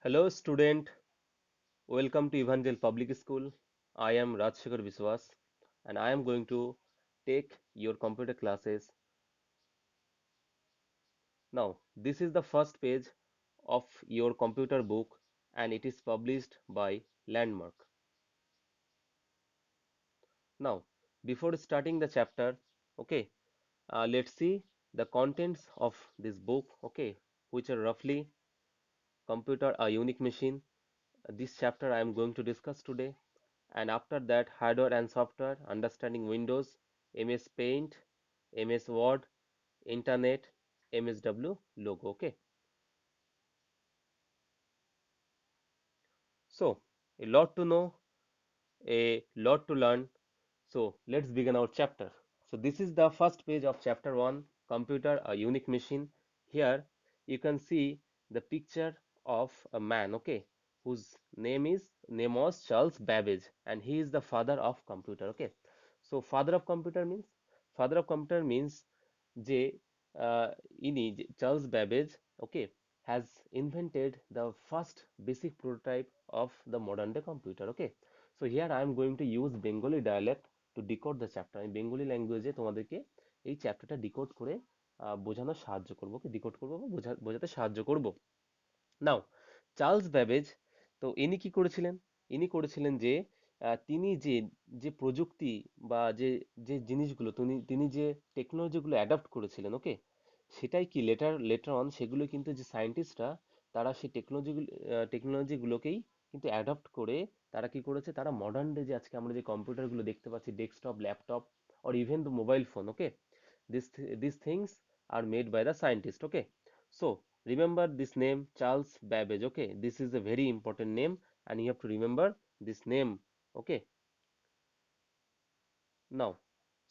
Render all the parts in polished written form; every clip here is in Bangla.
Hello, student. Welcome to Evangel Public School. I am Rajshekhar Biswas, and I am going to take your computer classes. Now, this is the first page of your computer book, and it is published by Landmark. Now, before starting the chapter, okay, let's see the contents of this book, okay, which are roughly computer, a unique machine. This chapter I am going to discuss today. And after that, hardware and software, understanding Windows, MS Paint, MS Word, Internet, MSW logo. Okay, so a lot to know, a lot to learn. So let's begin our chapter. So this is the first page of chapter 1, computer, a unique machine. Here you can see the picture of a man, okay, whose name was Charles Babbage, and he is the father of computer. Okay, so father of computer means যে Charles Babbage, okay, has invented the first basic prototype of the modern day computer. Okay, so here I am going to use Bengali dialect to decode the chapter. আমি বেঙ্গলি ল্যাঙ্গুয়েজে তোমাদেরকে এই চ্যাপ্টারটা ডিকোড করে বোঝানোর সাহায্য করবো, কি ডিকোড করবো বা বোঝাতে সাহায্য করব। নাও, চার্লস ব্যাবেজ, তো ইনি কি করেছিলেন? ইনি করেছিলেন যে তিনি যে যে প্রযুক্তি বা যে যে জিনিসগুলো তিনি যে টেকনোলজিগুলো অ্যাডাপ্ট করেছিলেন, ওকে, সেটাই কি লেটার অন সেগুলো কিন্তু যে সায়েন্টিস্টরা তারা সেই টেকনোলজিগুলোকেই কিন্তু অ্যাডাপ্ট করে তারা কি করেছে, তারা মডার্ন ডে যে আজকে আমরা যে কম্পিউটারগুলো দেখতে পাচ্ছি, desktop, laptop or even the mobile phone, okay, these things are made by the scientist. Okay, so remember this name Charles Babbage. Okay, this is a very important name and you have to remember this name. Okay, now,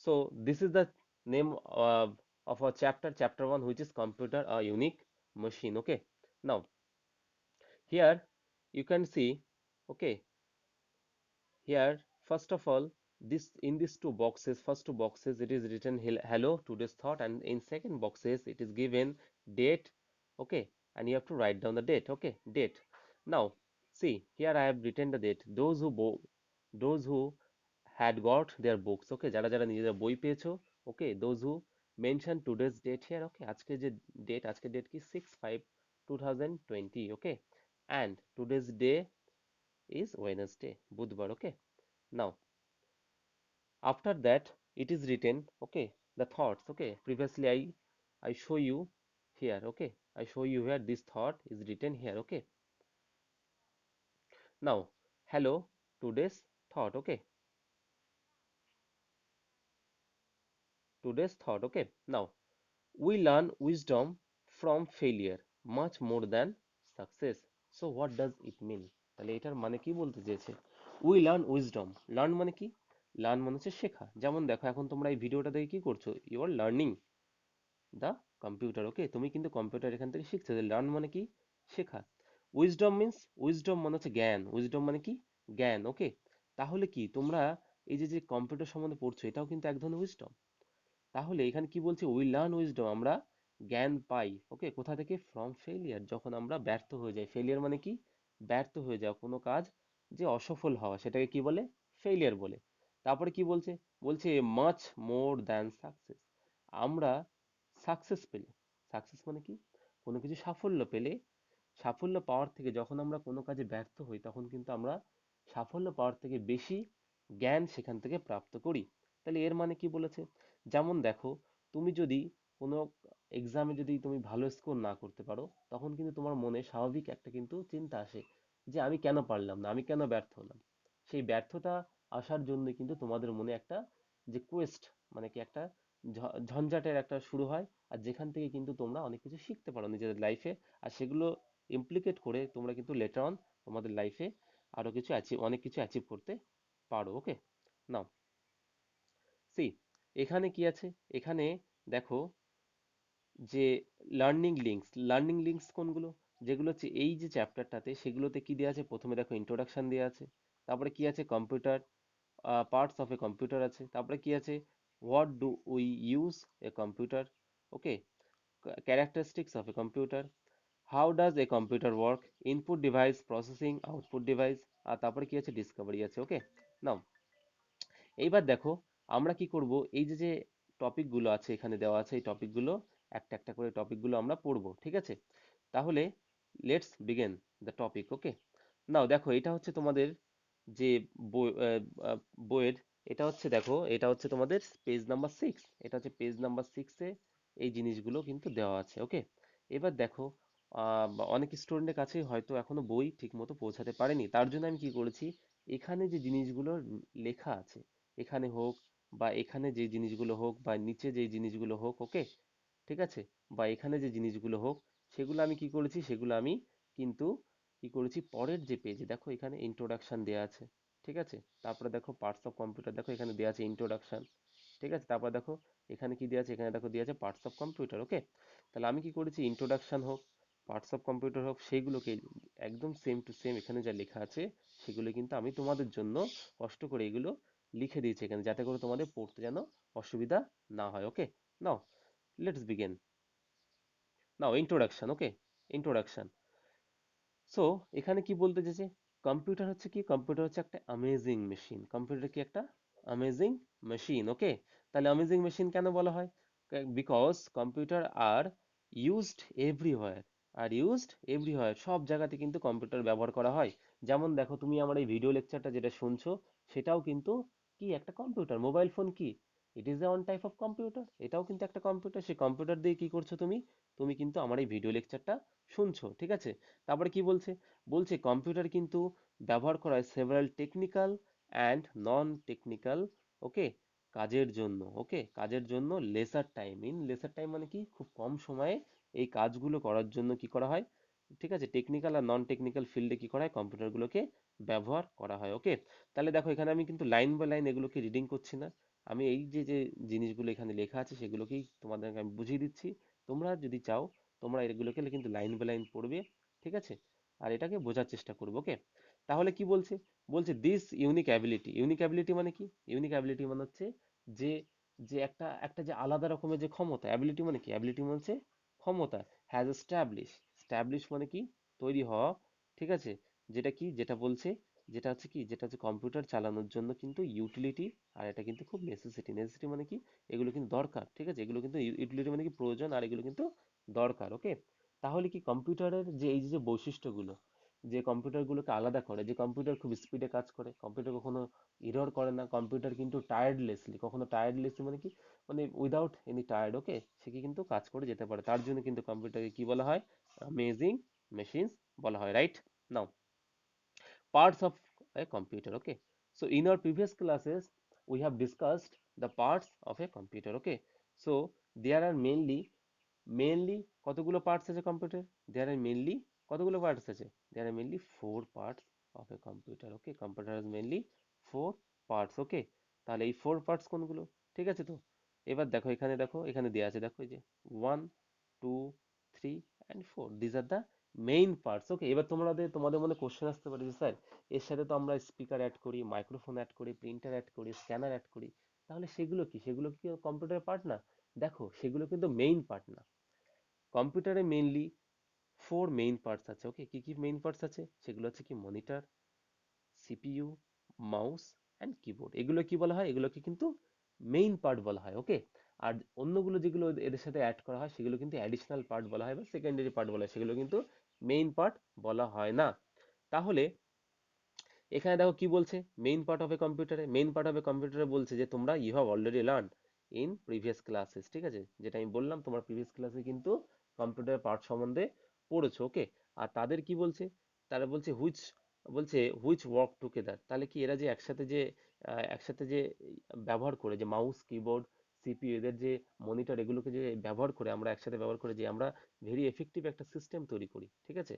so this is the name of our chapter 1, which is computer, a unique machine. Okay, now here you can see, okay, here, first of all, this in these two boxes, first two boxes, it is written hello, today's thought, and in second boxes, it is given date, okay, and you have to write down the date, okay, date. Now, see, here I have written the date. Those who had got their books, okay, যারা যারা নিজেদের বই পেয়েছো, okay, those who mention today's date here, okay, আজকে যে date, আজকে date কি 6/5/2020, okay, and today's day is Wednesday, বুধবার, okay. Now, after that, it is written, okay, the thoughts, okay. Previously, I show you here, okay. I show you here this thought is written here, okay. Now, hello, today's thought, okay. Today's thought, okay. Now, we learn wisdom from failure much more than success. So, what does it mean? তাহলে এটার মানে কি বলতে চেয়েছে? We learn wisdom. Learn মানে কি? Learn মানে হচ্ছে শেখা। যেমন দেখো, এখন তোমরা এই ভিডিওটা দেখে কি করছো? You are learning the computer, okay, তুমি কিন্তু কম্পিউটার এখান থেকে শিখছো। লার্ন মানে কি? শেখা। উইজডম মানে হচ্ছে জ্ঞান। উইজডম মানে কি? জ্ঞান, ওকে। তাহলে কি তোমরা এই যে যে কম্পিউটার সম্বন্ধে পড়ছো, এটাও কিন্তু এক ধরনের উইজডম। তাহলে এখানে কি বলছে? উই লার্ন উইজডম, আমরা জ্ঞান পাই, ওকে, কোথা থেকে? ফ্রম ফেলিয়ার, যখন আমরা ব্যর্থ হয়ে যাই। ফেলিয়ার মানে কি? ব্যর্থ হয়ে যাওয়া, কোনো কাজ যে অসফল হওয়া, সেটাকে কি বলে? ফেলিয়ার বলে। তারপরে কি বলছে? বলছে মাচ মোর দ্যান সাকসেস, আমরা সাকসেস পেলে, সাকসেস মানে কি? কোনো কিছু সাফল্য পেলে, সাফল্য পাওয়ার থেকে, যখন আমরা কোনো কাজে ব্যর্থ হই, তখন কিন্তু আমরা সাফল্য পাওয়ার থেকে বেশি জ্ঞান সেখান থেকে প্রাপ্ত করি। তাহলে এর মানে কি বলেছে? যেমন দেখো, তুমি যদি কোনো এক্সামে যদি তুমি ভালো স্কোর না করতে পারো, তখন কিন্তু তোমার মনে স্বাভাবিক একটা কিন্তু চিন্তা আসে যে আমি কেন পারলাম না, আমি কেন ব্যর্থ হলাম। সেই ব্যর্থতা আসার জন্য কিন্তু তোমাদের মনে একটা যে কোয়েস্ট, মানে কি একটা ঝঞ্ঝাটের একটা শুরু হয়, আর যেখান থেকে কিন্তু তোমরা অনেক কিছু শিখতে পারো নিজেদের লাইফে, আর সেগুলো ইমপ্লিকেট করে তোমরা কিন্তু লেটার অন তোমাদের লাইফে আরো কিছু অনেক কিছু অ্যাচিভ করতে পারো, ওকে। নাও, সি, এখানে কি আছে? এখানে দেখো যে লার্নিং লিঙ্কস কোনগুলো? যেগুলো হচ্ছে এই যে চ্যাপ্টারটাতে, সেগুলোতে কি দেওয়া আছে? প্রথমে দেখো ইন্ট্রোডাকশন দেওয়া আছে, তারপরে কি আছে? Computer, parts of a computer আছে, তারপরে কি আছে? What do we use a computer, okay, characteristics of a computer, how does a computer work, input device, processing, output device, আর তারপরে কি আছে, ডিসকভারি আছে। ওকে, নাও এইবার দেখো আমরা কি করব, এই যে যে টপিকগুলো আছে এখানে দেওয়া আছে, এই টপিকগুলো একটা একটা করে টপিকগুলো আমরা পড়বো, ঠিক আছে? তাহলে লেটস বিগিন দ্য টপিক। ওকে, নাও দেখো এটা হচ্ছে তোমাদের যে বইয়ের, এটা হচ্ছে দেখো, এটা হচ্ছে তোমাদের পেজ নাম্বার 6, এটা হচ্ছে পেজ নাম্বার 6-এ এই জিনিসগুলো কিন্তু দেওয়া আছে। ওকে, এবার দেখো অনেক স্টুডেন্টের কাছে হয়তো এখনো বই ঠিক মতো পৌঁছাতে পারেনি, তার জন্য আমি কি করেছি, এখানে যে জিনিসগুলো লেখা আছে, এখানে হোক বা এখানে যে জিনিসগুলো হোক বা নিচে যে জিনিসগুলো হোক, ওকে, ঠিক আছে, বা এখানে যে জিনিসগুলো হোক, সেগুলো আমি কি করেছি, সেগুলো আমি কিন্তু কি করেছি, পরের যে পেজে দেখো এখানে ইন্ট্রোডাকশন দেওয়া আছে, ঠিক আছে, তারপরে দেখো পার্টস অফ কম্পিউটার, দেখো এখানে দেওয়া আছে ইন্ট্রোডাকশন, ঠিক আছে, তারপর দেখো এখানে কি দেওয়া আছে, এখানে দেখো দেওয়া আছে পার্টস অফ কম্পিউটার। ওকে, তাহলে আমি কি করেছি, ইন্ট্রোডাকশন হোক, পার্টস অফ কম্পিউটার হোক, সেইগুলোকে একদম সেম টু সেম এখানে যা লেখা আছে সেগুলো কিন্তু আমি তোমাদের জন্য কষ্ট করে এগুলো লিখে দিয়েছি এখানে, যাতে করে তোমাদের পড়তে যেন অসুবিধা না হয়। Okay, now let's begin. Now introduction. Okay, introduction. So এখানে কি বলতে চাইছে, কম্পিউটার হচ্ছে কি, কম্পিউটার হচ্ছে একটা অ্যামেজিং মেশিন, কম্পিউটার কি একটা অ্যামেজিং মেশিন। ওকে, তাহলে অ্যামেজিং মেশিন কেন বলা হয়, because computer are used everywhere, are used everywhere, সব জায়গাতে কিন্তু কম্পিউটার ব্যবহার করা হয়। যেমন দেখো তুমি আমার এই ভিডিও লেকচারটা যেটা শুনছো, সেটাও কিন্তু কি একটা কম্পিউটার, মোবাইল ফোন কি, it is a one type of computer, এটাও কিন্তু একটা কম্পিউটার, সেই কম্পিউটার দিয়ে কি করছো তুমি, তুমি কিন্তু আমার এই ভিডিও লেকচারটা শুনছো, ঠিক আছে? তারপরে কি বলছে, বলছে কম্পিউটার কিন্তু ব্যবহার করা হয় several technical and non technical, okay, কাজের জন্য। ওকে, কাজের জন্য lesser time, in lesser time মানে কি, খুব কম সময়ে এই কাজগুলো করার জন্য কি করা হয়, ঠিক আছে, টেকনিক্যাল আর নন টেকনিক্যাল ফিল্ডে কি করা হয়, কম্পিউটারগুলোকে ব্যবহার করা হয়। ওকে, তাহলে দেখো এখানে আমি কিন্তু লাইন বাই লাইন এগুলোকে রিডিং করছি না, আমি এই যে যে জিনিসগুলো এখানে লেখা আছে সেগুলোকেই তোমাদেরকে আমি বুঝিয়ে দিচ্ছি। তোমরা যদি চাও তোমরা এগুলোকে কিন্তু লাইন বাই লাইন পড়বে, ঠিক আছে, আর এটাকে বোঝার চেষ্টা করবো। ওকে, তাহলে কি বলছে, বলছে this unique ability, unique ability মানে কি, ইউনিক অ্যাবিলিটি মানে হচ্ছে যে, যে একটা একটা যে আলাদা রকমের যে ক্ষমতা, অ্যাবিলিটি মানে কি, অ্যাবিলিটি মানে হচ্ছে ক্ষমতা, হ্যাজ এস্টাবলিশ, স্ট্যাবলিশ মানে কি, তৈরি হওয়া, ঠিক আছে, যেটা কি, যেটা বলছে, যেটা হচ্ছে কি, যেটা হচ্ছে কম্পিউটার চালানোর জন্য কিন্তু ইউটিলিটি, আর এটা কিন্তু খুব নেসেসিটি, নেসেসিটি মানে কি, এগুলো কিন্তু দরকার, ঠিক আছে, এগুলো কিন্তু ইউটিলিটি মানে কি প্রয়োজন, আর এগুলো কিন্তু দরকার। ওকে, তাহলে কি কম্পিউটারের যে এই যে যে বৈশিষ্ট্যগুলো, যে কম্পিউটারগুলোকে আলাদা করে, যে কম্পিউটার খুব স্পিডে কাজ করে, কম্পিউটার কখনো এরর করে না, কম্পিউটার কিন্তু টায়ার্ডলেসলি, কখনো টায়ার্ডলেসলি মানে কি, মানে উইদাউট এনি টায়ার্ড, ওকে, সে কি কিন্তু কাজ করে যেতে পারে, তার জন্য কিন্তু কম্পিউটারকে কি বলা হয়, অ্যামেজিং মেশিনস বলা হয়, right? Now parts of a computer. Okay, so in our previous classes we have discussed the parts of a computer. Okay, so there are mainly কতগুলো পার্টস আছে কম্পিউটার, there are mainly কতগুলো পার্টস আছে, there are mainly four parts of a computer. Okay, computer has mainly four parts. Okay, তাহলে এই four parts কোনগুলো, ঠিক আছে তো, এবার দেখো এখানে, দেখো এখানে দেয়া আছে, দেখো এই যে 1 2 3 and 4, these are the main parts. Okay, এবার তোমাদের মনে কোশ্চেন আসতে পারে যে স্যার এর সাথে তো আমরা স্পিকার অ্যাড করি, মাইক্রোফোন অ্যাড করি, প্রিন্টার অ্যাড করি, স্ক্যানার অ্যাড করি, তাহলে সেগুলো কি, সেগুলো কি কম্পিউটারের পার্ট না? দেখো সেগুলো কিন্তু মেইন পার্ট না, কম্পিউটারে মেইনলি ফোর মেইন পার্টস আছে। ওকে, কি কি মেইন পার্টস আছে, সেগুলো হচ্ছে কি, monitor, CPU, mouse and keyboard, এগুলো কি বলা হয়, এগুলোকে কিন্তু মেইন পার্ট বলা হয়। ওকে, আর অন্যগুলো যেগুলো এদের সাথে অ্যাড করা হয় সেগুলো কিন্তু অ্যাডিশনাল পার্ট বলা হয় বা সেকেন্ডারি পার্ট বলা হয়, সেগুলো কিন্তু মেইন পার্ট বলা হয় না। তাহলে এখানে দেখো কি বলছে, মেইন পার্ট অফ এ কম্পিউটারে, মেইন পার্ট অফ এ কম্পিউটারে বলছে যে তোমরা you have already learn in previous classes, ঠিক আছে, যেটা আমি বললাম তোমার প্রিভিয়াস ক্লাসে কিন্তু কম্পিউটার পার্ট সম্বন্ধে পড়েছো। ওকে, আর তাদের কি বলছে, তারা বলছে হুইচ ওয়ার্ক টুগেদার, তাহলে কি এরা যে একসাথে যে একসাথে যে ব্যবহার করে, যে মাউস, কিবোর্ড, সিপিইউ, এদের যে মনিটর, এগুলোকে যে ব্যবহার করে, আমরা একসাথে ব্যবহার করে যে আমরা ভেরি এফেক্টিভ একটা সিস্টেম তৈরি করি, ঠিক আছে,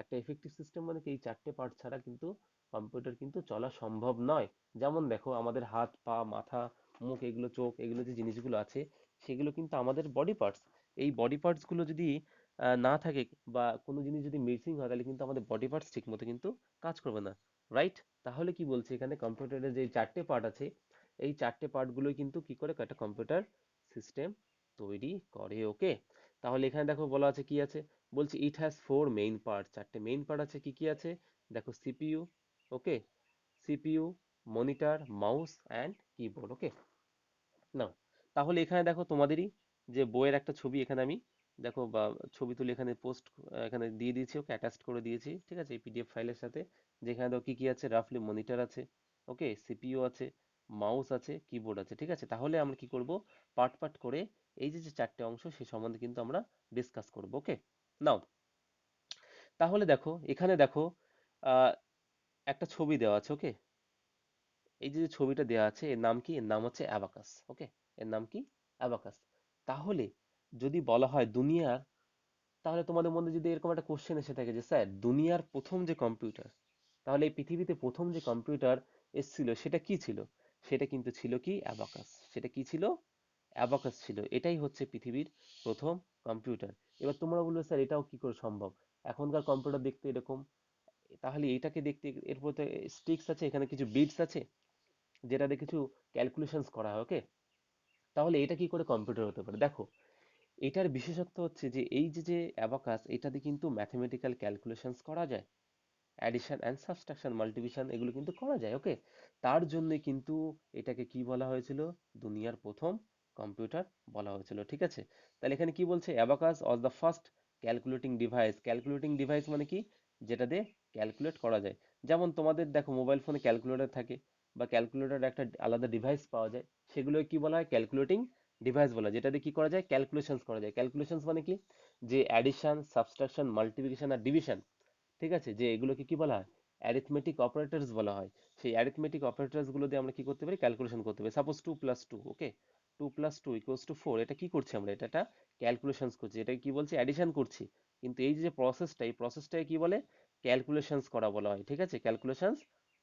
একটা এফেক্টিভ সিস্টেম মানে কি, এই চারটে পার্ট ছাড়া কিন্তু কম্পিউটার কিন্তু চলা সম্ভব নয়। যেমন দেখো আমাদের হাত, পা, মাথা, মুখ, এগুলো চোখ, এগুলো যে জিনিসগুলো আছে সেগুলো কিন্তু আমাদের বডি পার্টস, এই বডি পার্টস গুলো যদি না থাকে বা কোনো জিনিস যদি মিসিং হয়, তাহলে কিন্তু আমাদের বডি পার্টস ঠিক মতো কিন্তু কাজ করবে না, রাইট? তাহলে কি বলছে এখানে, কম্পিউটারের যে চারটে পার্ট আছে, এই চারটে পার্ট গুলো কিন্তু কি করে একটা কম্পিউটার সিস্টেম তৈরি করে। ওকে, তাহলে এখানে দেখো বলা আছে কি আছে, বলছি it has four main part, চারটে মেইন পার্ট আছে, কি কি আছে দেখো, CPU, okay, CPU, monitor, mouse and keyboard, okay. Now, তাহলে এখানে দেখো তোমাদেরই যে বইয়ের একটা ছবি এখানে আমি দেখো বা ছবি তুলে এখানে পোস্ট এখানে দিয়ে দিয়েছি, ওকে, অ্যাটাচ করে দিয়েছি, ঠিক আছে, এই পিডিএফ ফাইলের সাথে। যেখানে দেখো কি কি আছে, রাফলি মনিটর আছে, ওকে, সিপিইউ আছে, মাউস আছে, কিবোর্ড আছে, ঠিক আছে। তাহলে আমরা কি করব, পার্ট পার্ট করে এই যে যে চারটে অংশ সে সম্বন্ধে কিন্তু আমরা ডিসকাস করব, ওকে। নাও, তাহলে দেখো এখানে দেখো আহ একটা ছবি দেওয়া আছে, ওকে। এই যে যে ছবিটা দেওয়া আছে এর নাম কি, এর নাম হচ্ছে অ্যাবাকাস, ওকে। এর নাম কি, অ্যাবাকাস। তাহলে যদি বলা হয় দুনিয়ার, তাহলে তোমাদের মধ্যে যদি এরকম একটা কোশ্চেন এসে থাকে যে স্যার দুনিয়ার প্রথম যে কম্পিউটার, তাহলে এই পৃথিবীতে প্রথম যে কম্পিউটার এসেছিল সেটা কি ছিল, সেটা কিন্তু ছিল কি, অ্যাবাকাস। সেটা কি ছিল, অ্যাবাকাস ছিল। এটাই হচ্ছে পৃথিবীর প্রথম কম্পিউটার। এবার তোমরা বলবে স্যার এটাও কি করে সম্ভব, এখনকার কম্পিউটার দেখতে এরকম, তাহলে এটাকে দেখতে এর মধ্যে স্টিক্স আছে, এখানে কিছু বিটস আছে যেটাতে কিছু ক্যালকুলেশনস করা হয়, ওকে। তাহলে এটা কি করে কম্পিউটার হতে পারে, দেখো এটার বিশেষত্ব হচ্ছে যে এই যে যে অ্যাবাকাস, এটাতে কিন্তু ম্যাথমেটিক্যাল ক্যালকুলেশনস করা যায়, অ্যাডিশন অ্যান্ড সাবট্রাকশন, মাল্টিপ্লিকেশন, এগুলো কিন্তু করা যায়, ওকে। তার জন্য কিন্তু এটাকে কি বলা হয়েছিল, দুনিয়ার প্রথম কম্পিউটার বলা হয়েছিল, ঠিক আছে। তাহলে এখানে কি বলছে, abacus was the first calculating device. Calculating device মানে কি, যেটা দিয়ে ক্যালকুলেট করা যায়। যেমন তোমাদের দেখো মোবাইল ফোনে ক্যালকুলেটর থাকে, বা ক্যালকুলেটর একটা আলাদা ডিভাইস পাওয়া যায়, সেগুলো কি বলা হয়, ক্যালকুলেটিং ডিভাইস বলা হয়, যেটা দিয়ে কি করা যায়, ক্যালকুলেশনস করা যায়। ক্যালকুলেশনস মানে কি, যে অ্যাডিশন, সাবট্রাকশন, মাল্টিপ্লিকেশন আর ডিভিশন, ঠিক আছে, যে এগুলোকে কি বলা হয়, অ্যারিথমেটিক অপারেটরস বলা হয়। সেই অ্যারিথমেটিক অপারেটরস গুলো দিয়ে আমরা কি করতে পারি, ক্যালকুলেশন করতে পারি। সাপোজ 2+2, ওকে, 2+2 = 4, এটা কি করছি আমরা, এটা একটা ক্যালকুলেশনস করছি, এটা কি বলছি, অ্যাডিশন করছি। কিন্তু এই যে প্রসেসটা, এই প্রসেসটাকে কি বলে, ক্যালকুলেশনস করা বলা হয়, ঠিক আছে, ক্যালকুলেশনস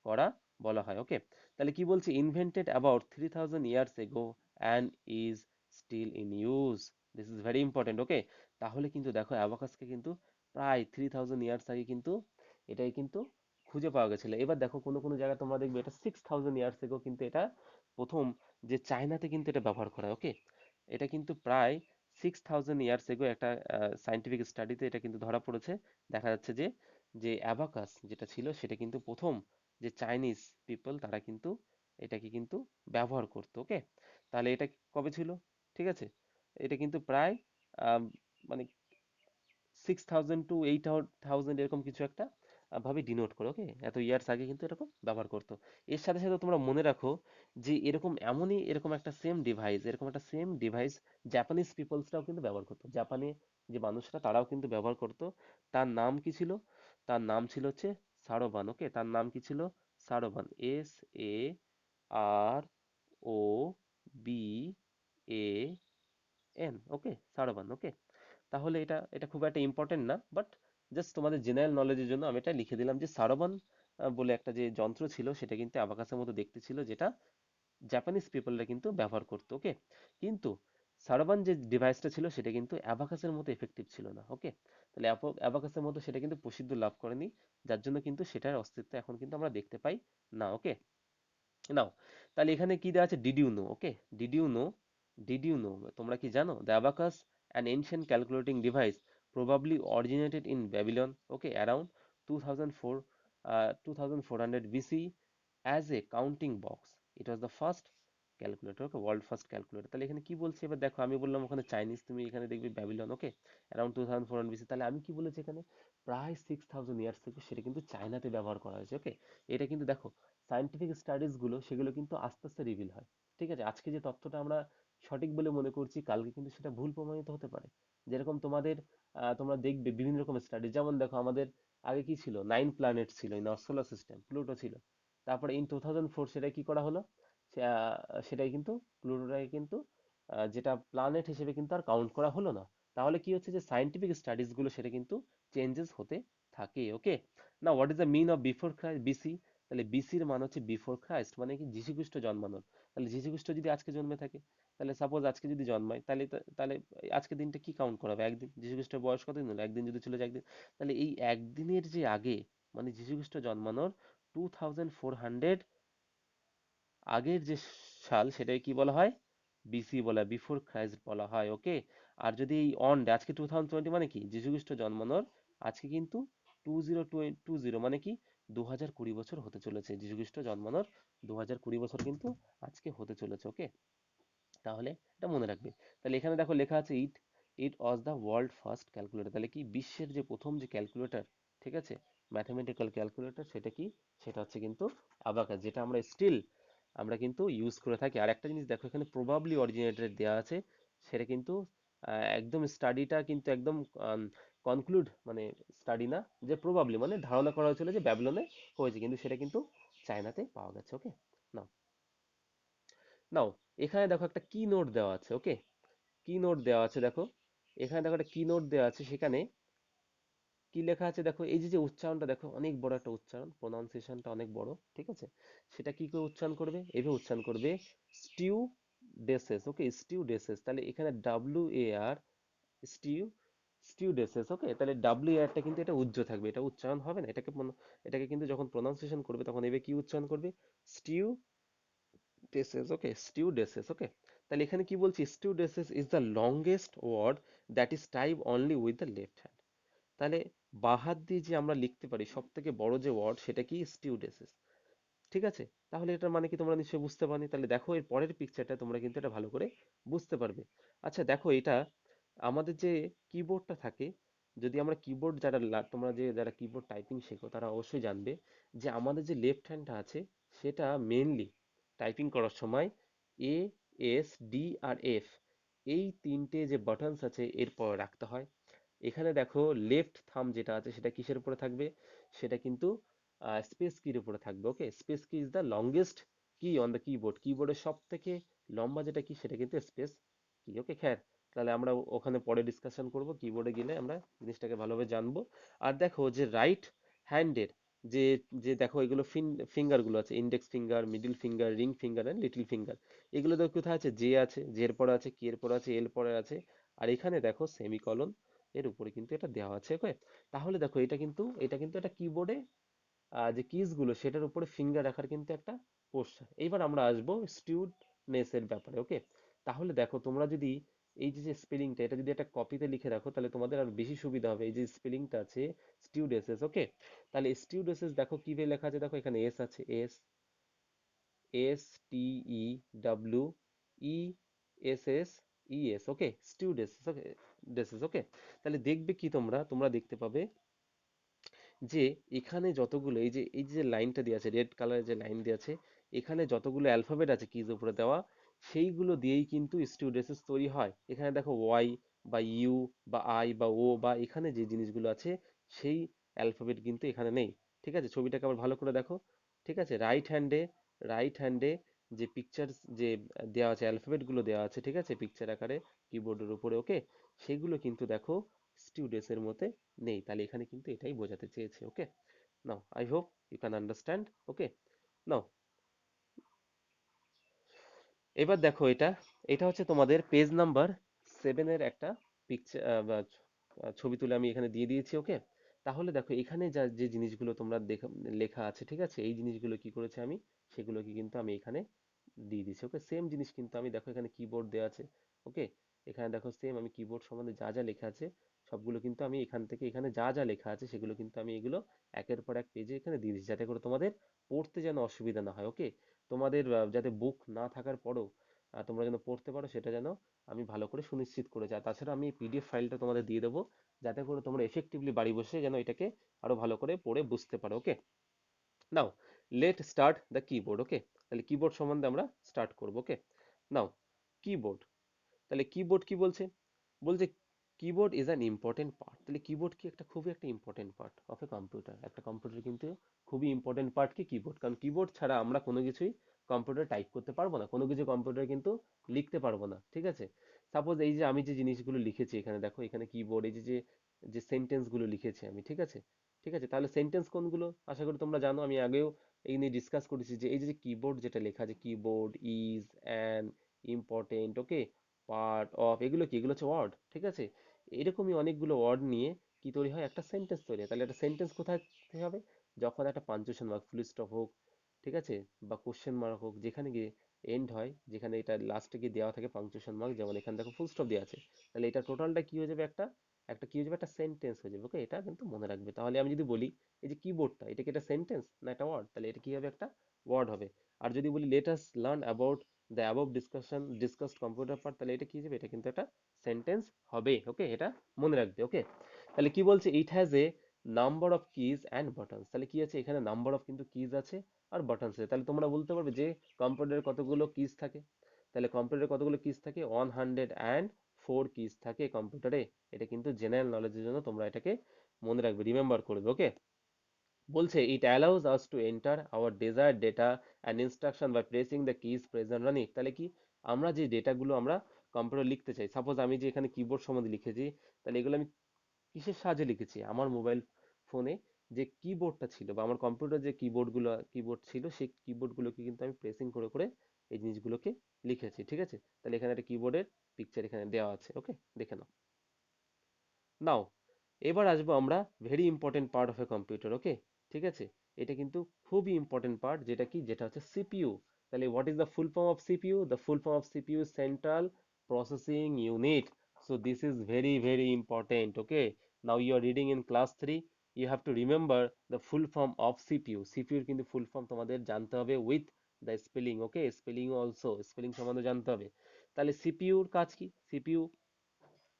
করা বলা হয়, ওকে। তাহলে কি বলছি, invented about 3000 years ago and is still in use, this is very important, okay. তাহলে কিন্তু দেখো অ্যাবাকাসকে কিন্তু প্রায় 3000 ইয়ার্স আগে কিন্তু এটাই কিন্তু খুঁজে পাওয়া গেছিল। এবার দেখো কোনো কোনো জায়গায় তোমরা দেখবে এটা 6000 ইয়ার্স এগো কিন্তু এটা প্রথম যে চায়নাতে কিন্তু এটা ব্যবহার করা হয়, ওকে। এটা কিন্তু প্রায় 6000 ইয়ার্স এগো একটা সাইন্টিফিক স্টাডিতে এটা কিন্তু ধরা পড়েছে। দেখা যাচ্ছে যে যে অ্যাবাকাস যেটা ছিল সেটা কিন্তু প্রথম যে চাইনিজ পিপল তারা কিন্তু এটাকে কিন্তু ব্যবহার করতো, ওকে। তাহলে এটা কবে ছিল, ঠিক আছে, এটা কিন্তু প্রায় আহ, মানে 6000 to 8000 এরকম কিছু একটা ভাবে ডিনোট করে, ওকে। এত ইয়ার্স আগে কিন্তু এরকম ব্যবহার করতো। এর সাথে সাথে তোমরা মনে রাখো যে এরকম এমনই এরকম একটা সেম ডিভাইস, এরকম একটা সেম ডিভাইস জাপানিজ পিপলসরাও কিন্তু ব্যবহার করতো, জাপানে যে মানুষরা তারাও কিন্তু ব্যবহার করতো। তার নাম কি ছিল, তার নাম ছিল হচ্ছে সারোবান, ওকে। তার নাম কি ছিল, সারোবান, SAROBAN, ওকে, সারোবান, ওকে। তাহলে এটা এটা খুব একটা ইম্পর্টেন্ট না, বাট জাস্ট তোমাদের জেনারেল নলেজের জন্য আমি এটা লিখে দিলাম যে সারোবান বলে একটা যে যন্ত্র ছিল সেটা কিন্তু অ্যাবাকাসের মতো দেখতে ছিল, যেটা জাপানিজ পিপলরা কিন্তু ব্যবহার করতো, ওকে। কিন্তু সারোবান যে ডিভাইসটা ছিল সেটা কিন্তু অ্যাবাকাসের মতো এফেক্টিভ ছিল না, ওকে। তাহলে অ্যাবাকাসের মতো সেটা কিন্তু প্রসিদ্ধ লাভ করেনি, যার জন্য কিন্তু সেটার অস্তিত্ব এখন কিন্তু আমরা দেখতে পাই না, ওকে। নাও, তাহলে এখানে কি দেওয়া আছে, did you know, okay, did you know, did you know, তোমরা কি জানো, the abacus, an ancient calculating device, probably originated in Babylon, okay, around 2004 2400 BC as a counting box. It was the first calculator, okay, world first calculator. তাহলে এখানে কি বলছে, এবার দেখো আমি বললাম ওখানে চাইনিজ, তুমি এখানে দেখবে ব্যাবিলন, ওকে, অ্যারাউন্ড 2400 বিসি। তাহলে আমি কি বলেছি এখানে, প্রায় 6000 ইয়ার্স থেকে সেটা কিন্তু চায়নাতে ব্যবহার করা হয়েছে, ওকে। এটা কিন্তু দেখো সায়েন্টিফিক স্টাডিজ গুলো সেগুলো কিন্তু আস্তে আস্তে রিভিল হয়, ঠিক আছে। আজকে যে তথ্যটা আমরা সঠিক বলে মনে করছি, কালকে কিন্তু সেটা ভুল প্রমাণিত হতে পারে। যেরকম তোমাদের তোমরা দেখবে বিভিন্ন রকম স্টাডি, যেমন দেখো আমাদের আগে কি ছিল, 9 প্ল্যানেট ছিল in our solar system, Pluto ছিল। তারপরে ইন 2004 সেটা কি করা হলো, সেটাই কিন্তু প্লুটোটাকে কিন্তু যেটা প্ল্যানেট হিসেবে কিন্তু আর কাউন্ট করা হলো না। তাহলে কি হচ্ছে, যে সায়েন্টিফিক স্টাডিজ গুলো সেটা কিন্তু চেঞ্জেস হতে থাকে, ওকে। না, what is the mean of before Christ, BC? তাহলে বিসির মান হচ্ছে বিফোর ক্রাইস্ট, মানে কি যীশু খ্রিস্ট জন্মানোর। তাহলে যীশু খ্রিস্ট যদি আজকে জন্মে থাকে, তাহলে সাপোজ আজকে যদি জন্মায়, তাহলে তাহলে আজকে দিনটা কি কাউন্ট করা হবে, একদিন। যীশু খ্রিস্টের বয়স কতদিন হলো, একদিন যদি চলে যায় একদিন। তাহলে এই একদিনের যে আগে, মানে যীশু খ্রিস্ট জন্মানোর 2400 আগের যে সাল, সেটাকে কি বলা হয়, বিসি বলা, বিফোর ক্রাইস্ট বলা হয়, ওকে। আর যদি এই অন ডে আজকে 2020 মানে কি যীশু খ্রিস্ট জন্মানোর আজকে কিন্তু 2020 মানে কি 2020 বছর হতে চলেছে, যীশু খ্রিস্ট জন্মানোর 2020 বছর কিন্তু আজকে হতে চলেছে। ওকে, তাহলে এটা মনে রাখবে। তাহলে এখানে দেখো লেখা আছে it it was the world first calculator, তাহলে কি বিশ্বের যে প্রথম যে ক্যালকুলেটর, ঠিক আছে, ম্যাথমেটিক্যাল ক্যালকুলেটর, সেটা কি, সেটা হচ্ছে কিন্তু অ্যাবাকাস, যেটা আমরা স্টিল আমরা কিন্তু ইউজ করে থাকি। আর একটা জিনিস দেখো এখানে প্রবাবলি অরিজিনেটেড দেওয়া আছে, সেটা কিন্তু একদম স্টাডিটা কিন্তু একদম কনক্লুড মানে স্টাডি না, যে প্রবাবলি মানে ধারণা করা হয়েছিল যে ব্যাবিলনে হয়েছে, কিন্তু সেটা কিন্তু চায়নাতে পাওয়া গেছে। ওকে, নাও নাও এখানে দেখো একটা কি নোট দেওয়া আছে। ওকে, কি নোট দেওয়া আছে দেখো, এখানে দেখো একটা কি নোট দেওয়া আছে, সেখানে কি লেখা আছে দেখো, এই যে যে উচ্চারণটা দেখো অনেক বড় একটা উচ্চারণ, প্রোনাউন্সিয়েশনটা অনেক বড়, ঠিক আছে, সেটা কি করে উচ্চারণ করবে, এইভাবে উচ্চারণ করবে, স্টিউ ডেসেস। ওকে, স্টিউ ডেসেস, তাহলে এখানে WAR, স্টিউ স্টিউ ডেসেস। ওকে, তাহলে WAR টা কিন্তু এটা উজ্জ্ব থাকবে, এটা উচ্চারণ হবে না, এটাকে কিন্তু যখন প্রোনাউন্সিয়েশন করবে তখন এবে কি উচ্চারণ করবে, স্টিউ ডেসেস। ওকে, স্টিউ ডেসেস। ওকে, তাহলে এখানে কি বলছি, stewardesses is the longest word that is type only with the left hand. তাহলে বাঁ হাত দিয়ে যে আমরা লিখতে পারি সব থেকে বড় যে ওয়ার্ড, সেটা কি, স্টিউডেসিস। ঠিক আছে, তাহলে এটার মানে কি তোমরা নিশ্চয়ই বুঝতে পারনি। তাহলে দেখো এর পরের পিকচারটা তোমরা কিন্তু এটা ভালো করে বুঝতে পারবে। আচ্ছা দেখো, এটা আমাদের যে কিবোর্ডটা থাকে, যদি আমরা কিবোর্ড তোমরা যে যারা কিবোর্ড টাইপিং শেখো তারা অবশ্যই জানবে যে আমাদের যে লেফট হ্যান্ডটা আছে, সেটা মেনলি টাইপিং করার সময় A S D R F, এই তিনটে যে বাটনস আছে এরপর রাখতে হয়। এখানে দেখো লেফট থাম যেটা আছে সেটা কিসের উপরে থাকবে, সেটা কিন্তু স্পেস কির উপরে থাকবে। ওকে, স্পেস কি ইজ দ্য লংগেস্ট কি অন দ্য কিবোর্ড, কিবোর্ডের সব থেকে লম্বা যেটা কি সেটা কিন্তু স্পেস কি। ওকে খ্যার, তাহলে আমরা ওখানে পরে ডিসকাশন করব, কিবোর্ডে গেলে আমরা জিনিসটাকে ভালোভাবে জানবো। আর দেখো যে রাইট হ্যান্ডের যে যে দেখো এগুলো ফিঙ্গার গুলো আছে, index finger, middle finger, ring finger and little finger, এগুলো দেখো কোথায় আছে, জে আছে, জের পরে আছে, কি এর পরে আছে, এল পরে আছে, আর এখানে দেখো সেমিকলন এর উপরে কিন্তু এটা দেওয়া আছে। ওকে, তাহলে দেখো এটা কিন্তু একটা কিবোর্ডে যে কিজ গুলো সেটার উপরে ফিঙ্গার রাখার কিন্তু একটা পোস্টার। এইবার আমরা আসবো স্টিউডনেস এর ব্যাপারে। ওকে, তাহলে দেখো তোমরা যদি এই যে যে স্পেলিংটা এটা যদি একটা কপিতে লিখে রাখো তাহলে তোমাদের আর বেশি সুবিধা হবে। এই যে স্পেলিংটা আছে স্টিউডেসেস, ওকে, তাহলে স্টিউডেসেস দেখো কিভাবে লেখা আছে, দেখো এখানে এস আছে, STEWESS, ওকে, স্টিউডেসেস। ওকে, ডেসেস। ওকে, তাহলে দেখবে কি তোমরা দেখতে পাবে যে এখানে যতগুলো এই যে লাইনটা দেওয়া আছে, রেড কালারের যে লাইন দেওয়া আছে, এখানে যতগুলো অ্যালফাবেট আছে কিজ উপরে দেওয়া, সেইগুলো দিয়েই কিন্তু স্টিউডেসিস তৈরি হয়। এখানে দেখো ওয়াই বা ইউ বা আই বা ও বা এখানে যে জিনিসগুলো আছে সেই অ্যালফাবেট কিন্তু এখানে নেই। ঠিক আছে, ছবিটাকে আবার ভালো করে দেখো। ঠিক আছে, রাইট হ্যান্ডে যে পিকচার যে দেওয়া আছে, অ্যালফাবেট গুলো দেওয়া আছে, ঠিক আছে, পিকচার আকারে কিবোর্ডের উপরে। ওকে, সেগুলো কিন্তু দেখো স্টিউডেসের মধ্যে নেই, তাহলে এখানে কিন্তু এটাই বোঝাতে চেয়েছে। Okay, now I hope you can understand. Okay, now এবার দেখো, এটা হচ্ছে তোমাদের পেজ নাম্বার 7-এর একটা পিকচার বা ছবি তুলে আমি এখানে দিয়ে দিয়েছি। ওকে, তাহলে দেখো এখানে যে জিনিসগুলো তোমরা লেখা আছে, ঠিক আছে, এই জিনিসগুলো কি করেছে আমি, সেগুলোকে কিন্তু আমি এখানে দিয়ে দিয়েছি। ওকে, সেম জিনিস কিন্তু আমি দেখো এখানে কিবোর্ড দেওয়া আছে। ওকে, এখানে দেখো সেম আমি কিবোর্ড সম্বন্ধে যা যা লেখা আছে সবগুলো কিন্তু আমি এখান থেকে এখানে যা যা লেখা আছে সেগুলো কিন্তু আমি এগুলো একের পর এক পেজে এখানে দিয়ে দিচ্ছি, যাতে করে তোমাদের পড়তে যেন অসুবিধা না হয়। ওকে, তোমাদের যাতে বুক না থাকার পরও তোমরা যেন পড়তে পারো সেটা যেন আমি ভালো করে সুনিশ্চিত করে যাই। তাছাড়া আমি PDF ফাইলটা তোমাদের দিয়ে দেবো, যাতে করে তোমরা এফেক্টিভলি বাড়ি বসে যেন এটাকে আরো ভালো করে পড়ে বুঝতে পারো। ওকে, নাও লেট স্টার্ট দ্য কিবোর্ড। ওকে, তাহলে কিবোর্ড সম্বন্ধে আমরা স্টার্ট করবো। ওকে, নাও কিবোর্ড, তাহলে কিবোর্ড কি বলছে, বলছে keyboard is an important part. তাহলে কিবোর্ড কি একটা খুবই একটা important part of a computer, একটা কম্পিউটার কিন্তু খুবই ইম্পর্টেন্ট পার্ট কি কিবোর্ড, কারণ কিবোর্ড ছাড়া আমরা কোনো কিছুই কম্পিউটার টাইপ করতে পারবো না, কোনো কিছু কম্পিউটার কিন্তু লিখতে পারবো না। ঠিক আছে, সাপোজ এই যে আমি যে জিনিসগুলো লিখেছি এখানে দেখো, এখানে কিবোর্ড এই যে যে যে সেন্টেন্স গুলো লিখেছি আমি, ঠিক আছে, ঠিক আছে, তাহলে সেন্টেন্স কোনগুলো আশা করি তোমরা জানো, আমি আগেও এই নিয়ে ডিসকাস করেছি যে এই যে কিবোর্ড যেটা লেখা আছে, keyboard is an important, okay, part of, এগুলো কি, এগুলো হচ্ছে ওয়ার্ড। ঠিক আছে, এরকমই অনেকগুলো ওয়ার্ড নিয়ে কি তৈরি হয়, একটা সেন্টেন্স তৈরি হয়। তাহলে একটা সেন্টেন্স কোথায় থেকে হবে, যখন একটা পাঞ্চুয়েশন মার্ক, ফুল স্টপ হোক, ঠিক আছে, বা কোশ্চেন মার্ক হোক, যেখানে গিয়ে এন্ড হয়, যেখানে এটা লাস্টে গিয়ে দেওয়া থাকে পাংচুয়েশন মার্ক, যেমন এখানে দেখো ফুল স্টপ দেওয়া আছে, তাহলে এটা টোটালটা কি হয়ে যাবে, একটা একটা কি হয়ে যাবে, একটা সেন্টেন্স হয়ে যাবে। ওকে, এটা কিন্তু মনে রাখবে। তাহলে আমি যদি বলি এই যে কিবোর্ডটা, এটা কি একটা সেন্টেন্স না একটা ওয়ার্ড? তাহলে এটা কি হবে, একটা ওয়ার্ড হবে। আর যদি বলি let us learn about the above discussed computer part, তাহলে এটা কি হবে, এটা কিন্তু একটা সেন্টেন্স হবে। ওকে, এটা মনে রাখবে। ওকে, তাহলে কি বলছে, it has a number of keys and buttons. তাহলে কি আছে এখানে, নাম্বার অফ কিন্তু কিজ আছে আর বাটনস আছে। তাহলে তোমরা বলতে পারবে যে কম্পিউটারে কতগুলো কিজ থাকে? তাহলে কম্পিউটারে কতগুলো কিজ থাকে, 104 কিজ থাকে কম্পিউটারে। এটা কিন্তু জেনারেল নলেজের জন্য তোমরা এটাকে মনে রাখবে, রিমেম্বার করবে। ওকে, বলছে it allows us to enter our desired data and instruction by pressing the keys present on it. তাহলে কি, আমরা যে ডেটাগুলো আমরা কম্পিউটার লিখতে চাই, সাপোজ আমি যে এখানে কিবোর্ড সম্বন্ধে লিখেছি, তাহলে এগুলো আমি কিসের সাহায্যে লিখেছি, আমার মোবাইল ফোনে যে কিবোর্ডটা ছিল বা আমার কম্পিউটার যে কিবোর্ড ছিল, সেই কিবোর্ডগুলোকে কিন্তু আমি প্রেসিং করে করে এই জিনিসগুলোকে লিখেছি। ঠিক আছে, তাহলে এখানে একটা কিবোর্ডের পিকচার এখানে দেওয়া আছে। ওকে, দেখে নাও। নাও, এবার আসবো আমরা very important part of a computer. Okay, ঠিক আছে, এটা কিন্তু খুবই ইম্পর্টেন্ট পার্ট, যেটা কি, যেটা হচ্ছে সিপিইউ। তাহলে what is the full form of CPU? The full form of CPU central processing unit. So this is very very important. Okay, now you are reading in class 3, you have to remember the full form of CPU. CPU এর কিন্তু ফুল ফর্ম তোমাদের জানতে হবে with the spelling. Okay, spelling also, spelling সম্বন্ধে জানতে হবে। তাহলে সিপিইউ এর কাজ কি, সিপিইউ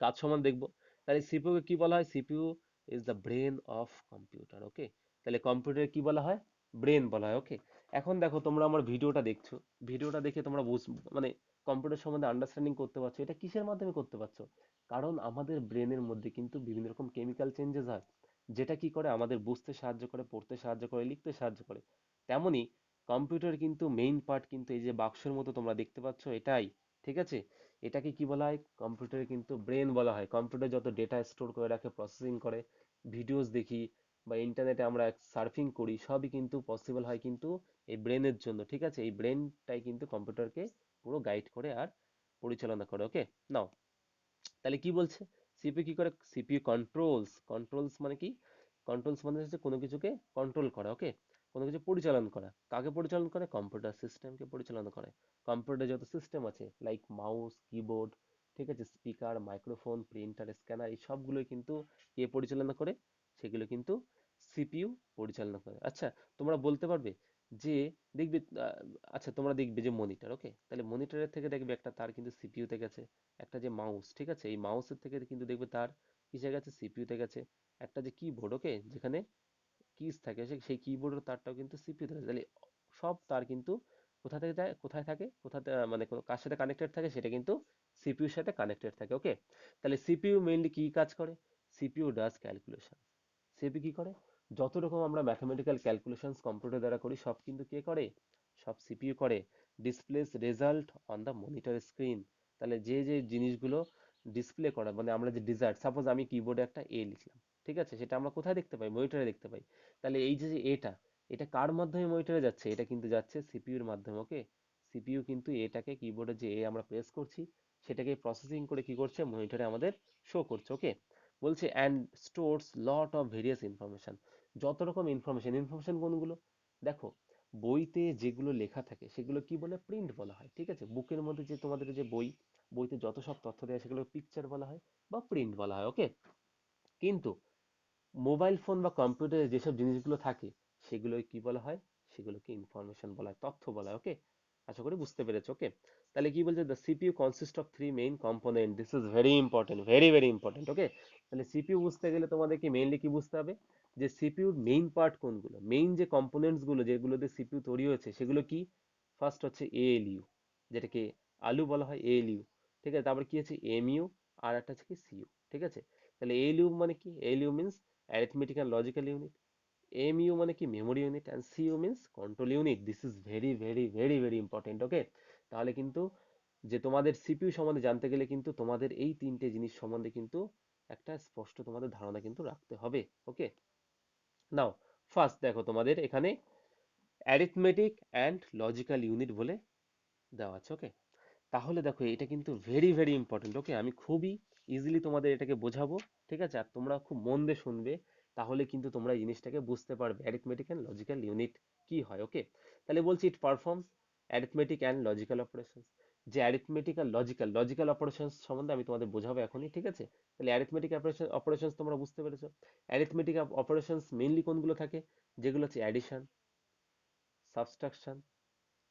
কাজ সমান দেখবো। তাহলে সিপিইউ কে কি বলা হয়? CPU is the brain of computer. Okay, তাহলে কম্পিউটার কি বলা হয়? ব্রেন বলা হয়। ওকে, এখন দেখো তোমরা আমার ভিডিওটা দেখছো, ভিডিওটা দেখে তোমরা মানে কম্পিউটার সম্বন্ধে আন্ডারস্ট্যান্ডিং করতে পারছো। এটা কিসের মাধ্যমে করতে পারছো? কারণ আমাদের ব্রেনের মধ্যে কিন্তু বিভিন্ন রকম কেমিক্যাল চেঞ্জেস হয়, যেটা কি করে, আমাদের বুঝতে সাহায্য করে, পড়তে সাহায্য করে, লিখতে সাহায্য করে। তেমনি কম্পিউটার কিন্তু মেইন পার্ট কিন্তু এই যে বাক্সের মতো তোমরা দেখতে পাচ্ছ, এটাই। ঠিক আছে, এটাকে কি বলা হয়? কম্পিউটারে কিন্তু ব্রেন বলা হয়। কম্পিউটার যত ডেটা স্টোর করে রাখে, প্রসেসিং করে, ভিডিওস দেখি বা ইন্টারনেটে আমরা সার্ফিং করি, সবই কিন্তু পসিবল হয় কিন্তু এই ব্রেনের জন্য। ঠিক আছে, এই ব্রেনটাই কিন্তু কম্পিউটারকে পুরো গাইড করে আর পরিচালনা করে। ওকে, নাও, তাহলে কি বলছে, সিপিইউ কি করে? CPU controls. কন্ট্রোলস মানে কি? কন্ট্রোলস মানে হচ্ছে কোনো কিছুকে কন্ট্রোল করা। ওকে, কোনো কিছু পরিচালন করা। কাকে পরিচালন করে? কম্পিউটার সিস্টেমকে পরিচালনা করে। কম্পিউটার যত সিস্টেম আছে, লাইক মাউস, কিবোর্ড, ঠিক আছে, স্পিকার, মাইক্রোফোন, প্রিন্টার, স্ক্যানার, এই সবগুলোই কিন্তু কে পরিচালনা করে? সেগুলো কিন্তু সিপিইউ পরিচালনা করে। আচ্ছা, তোমরা বলতে পারবে যে, দেখবে আচ্ছা তোমরা দেখবে যে মনিটর। ওকে, তাহলে মনিটরের থেকে দেখবে একটা তার কিন্তু সিপিইউ তে গেছে। একটা যে মাউস, ঠিক আছে, এই মাউসের থেকে কিন্তু দেখবে তার কিসে গেছে? সিপিইউ তে গেছে। একটা যে কিবোর্ড, ওকে, যেখানে কিজ থাকে, সেই কিবোর্ডের তারটাও কিন্তু সিপিইউ তে গেছে। তাহলে সব তার কিন্তু কোথা থেকে যায়, কোথায় থাকে, মানে কার সাথে কানেক্টেড থাকে, সেটা কিন্তু সিপিইউর সাথে কানেক্টেড থাকে। ওকে, তাহলে সিপিইউ মেইনলি কি কাজ করে? CPU does calculation. সিপিইউ কি করে? যত রকম আমরা ম্যাথমেটিক্যাল ক্যালকুলেশনস কম্পিউটার দ্বারা করি, সব কিন্তু কে করে? সব সিপিইউ করে। Displace result on the monitor screen. তাহলে যে যে জিনিসগুলো ডিসপ্লে করা, মানে আমরা যে ডিজায়ার, সাপোজ আমি কিবোর্ডে একটা এ লিখলাম, ঠিক আছে, সেটা আমরা কোথায় দেখতে পাই? মনিটরে দেখতে পাই। তাহলে এই যে যে এটা, এটা কার মাধ্যমে মনিটরে যাচ্ছে? এটা কিন্তু যাচ্ছে সিপিইউর মাধ্যমে। ওকে, সিপিইউ কিন্তু এটাকে, কিবোর্ডে যে এ আমরা প্রেস করছি, সেটাকে প্রসেসিং করে কি করছে? মনিটরে আমাদের শো করছে। ওকে, বলছে and stores lot of various information. যত রকম ইনফরমেশন, ইনফরমেশন কোনগুলো? দেখো, বইতে যেগুলো লেখা থাকে সেগুলো কি বলে? প্রিন্ট বলা হয়। ঠিক আছে, বুকের মধ্যে যে তোমাদের যে বই, বইতে যত সব তথ্য দেয় সেগুলো পিকচার বলা হয় বা প্রিন্ট বলা হয়। ওকে, কিন্তু মোবাইল ফোন বা কম্পিউটারে যেসব জিনিসগুলো থাকে, সেগুলোই কি বলা হয়? সেগুলোকে ইনফরমেশন বলা হয়, তথ্য বলা হয়। ওকে, আশা করি বুঝতে পেরেছো। ওকে, তাহলে কি বলছে? The CPU consist of three main component. This is very important, very very important. Okay, তাহলে সিপিইউ বুঝতে গেলে তোমাদেরকে মেইনলি কি বুঝতে হবে? যে সিপিইউর মেইন পার্ট কোনগুলো, মেইন যে কম্পোনেন্টস গুলো যেগুলো দিয়ে সিপিইউ তৈরি হয়েছে, সেগুলো কি? ফার্স্ট হচ্ছে এএলইউ, যেটাকে আলু বলা হয়, এএলইউ। ঠিক আছে, তারপর কি আছে? এমইউ, আর একটা হচ্ছে কি? সিইউ। ঠিক আছে, তাহলে এএলইউ মানে কি? ALU means arithmetic and logical unit. AMU মানে কি? memory unit. and CU means control unit. This is very very very very important. Okay, তাহলে কিন্তু যে তোমাদের সিপিইউ সম্বন্ধে জানতে গেলে কিন্তু তোমাদের এই তিনটে জিনিস সম্বন্ধে কিন্তু একটা স্পষ্ট তোমাদের ধারণা কিন্তু রাখতে হবে। ওকে, নাও, ফার্স্ট দেখো তোমাদের এখানে অ্যারিথমেটিক অ্যান্ড লজিক্যাল ইউনিট বলে দেওয়া আছে। ওকে, তাহলে দেখো এটা কিন্তু ভেরি ভেরি ইম্পর্টেন্ট। ওকে, আমি খুবই ইজিলি তোমাদের এটাকে বোঝাবো। ঠিক আছে, আর তোমরা খুব মন দিয়ে শুনবে, তাহলে কিন্তু তোমরা এই জিনিসটাকে বুঝতে পারবে অ্যারিথমেটিক এন্ড লজিক্যাল ইউনিট কি হয়। ওকে, তাহলে বলছি it performs arithmetic and logical operation. যে অ্যারিথমেটিক আর লজিক্যাল লজিক্যাল অপারেশন সম্বন্ধে আমি তোমাদের বোঝাবো এখনই, ঠিক আছে? তাহলে অ্যারিথমেটিক অপারেশন তোমরা বুঝতে পেরেছো। অ্যারিথমেটিক অপারেশন মেইনলি কোনগুলো থাকে? যেগুলো হচ্ছে addition, subtraction,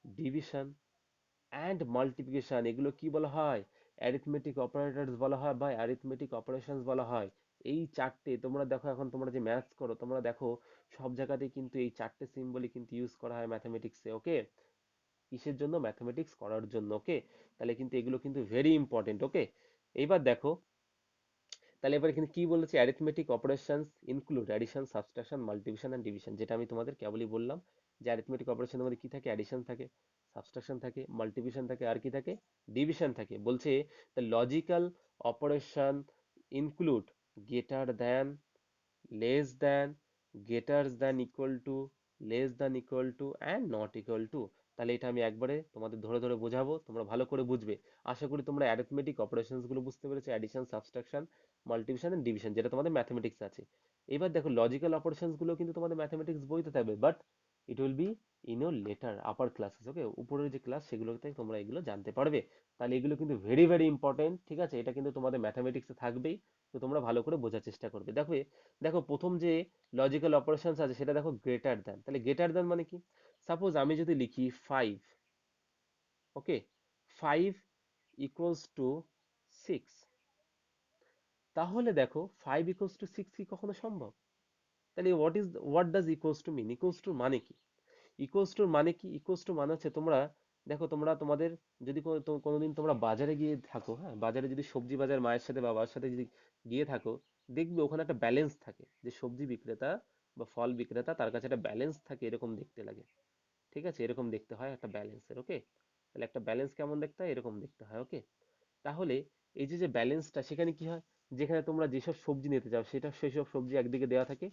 division and multiplication, এগুলো কি বলা হয়? অ্যারিথমেটিক অপারেটরস বলা হয় বা অ্যারিথমেটিক অপারেশনস বলা হয়। এই চারটে তোমরা দেখো, এখন তোমরা যে ম্যাথস করো তোমরা দেখো সব জায়গাতেই কিন্তু এই চারটে সিম্বলই কিন্তু ইউজ করা হয় ম্যাথামেটিক্সে, ওকে? কিসের জন্য? ম্যাথামেটিক্স করার জন্য, ওকে? তাহলে কিন্তু এগুলো কিন্তু ভেরি ইম্পর্টেন্ট, ওকে? এইবার দেখো, তাহলে এবার এখানে কি বলেছে? Arithmetic operations include addition, subtraction, multiplication and division, যেটা আমি তোমাদের কেবলই বললাম যে অ্যারিথমেটিক অপারেশনের মধ্যে কি থাকে? অ্যাডিশন থাকে, সাবট্রাকশন থাকে, মাল্টিপ্লিকেশন থাকে, আর কি থাকে? ডিভিশন থাকে। বলছে the logical operation include greater than, less than, greater than equal to, less than equal to and not equal to. তাহলে এটা আমি একবারে তোমাদের ধরে ধরে বোঝাবো, তোমরা ভালো করে বুঝবে। আশা করি তোমরা অ্যারিথমেটিক অপারেশনস গুলো বুঝতে পেরেছো, addition, subtraction, multiplication and division, যেটা তোমাদের ম্যাথমেটিক্স আছে। এবার দেখো লজিক্যাল অপারেশনস গুলো কিন্তু তোমাদের ম্যাথমেটিক্স বইতে থাকবে, but it will be in your later upper classes, okay? উপরের যে ক্লাস সেগুলোতে তোমরা এগুলো জানতে পারবে। তাহলে এগুলো কিন্তু ভেরি ভেরি ইম্পর্টেন্ট, ঠিক আছে? এটা কিন্তু তোমাদের ম্যাথমেটিক্সে থাকবেই। তো তোমরা ভালো করে বোঝার চেষ্টা করবে। দেখো দেখো প্রথম যে লজিক্যাল অপারেশনস আছে সেটা দেখো গ্রেটার দ্যান। তাহলে গ্রেটার দ্যান মানে কি? সাপোজ আমি যদি লিখি 5, ওকে, 5 ইকুয়ালস টু 6, তাহলে দেখো 5 ইকুয়ালস টু 6 কি কখনো সম্ভব? তাহলে what does equals to mean? Equals to মানে কি? ইকুয়ালস টু মানে কি? ইকুয়ালস টু মানে হচ্ছে, তোমরা দেখো, তোমরা তোমাদের যদি কোনোদিন তোমরা বাজারে গিয়ে থাকো, হ্যাঁ, বাজারে যদি সবজি বাজার মায়ের সাথে বা বাবার সাথে যদি গিয়ে থাকো, দেখবে ওখানে একটা ব্যালেন্স থাকে, যে সবজি বিক্রেতা বা ফল বিক্রেতা তার কাছে একটা ব্যালেন্স থাকে, এরকম দেখতে লাগে, ঠিক আছে? এরকম দেখতে হয় একটা ব্যালেন্সের, ওকে? তাহলে একটা ব্যালেন্স কেমন দেখতে হয়? এরকম দেখতে হয়, ওকে? তাহলে এই যে যে ব্যালেন্সটা, সেখানে কি হয়? যেখানে তোমরা যেসব সবজি নিতে চাও সেটা, সেসব সবজি একদিকে দেওয়া থাকে,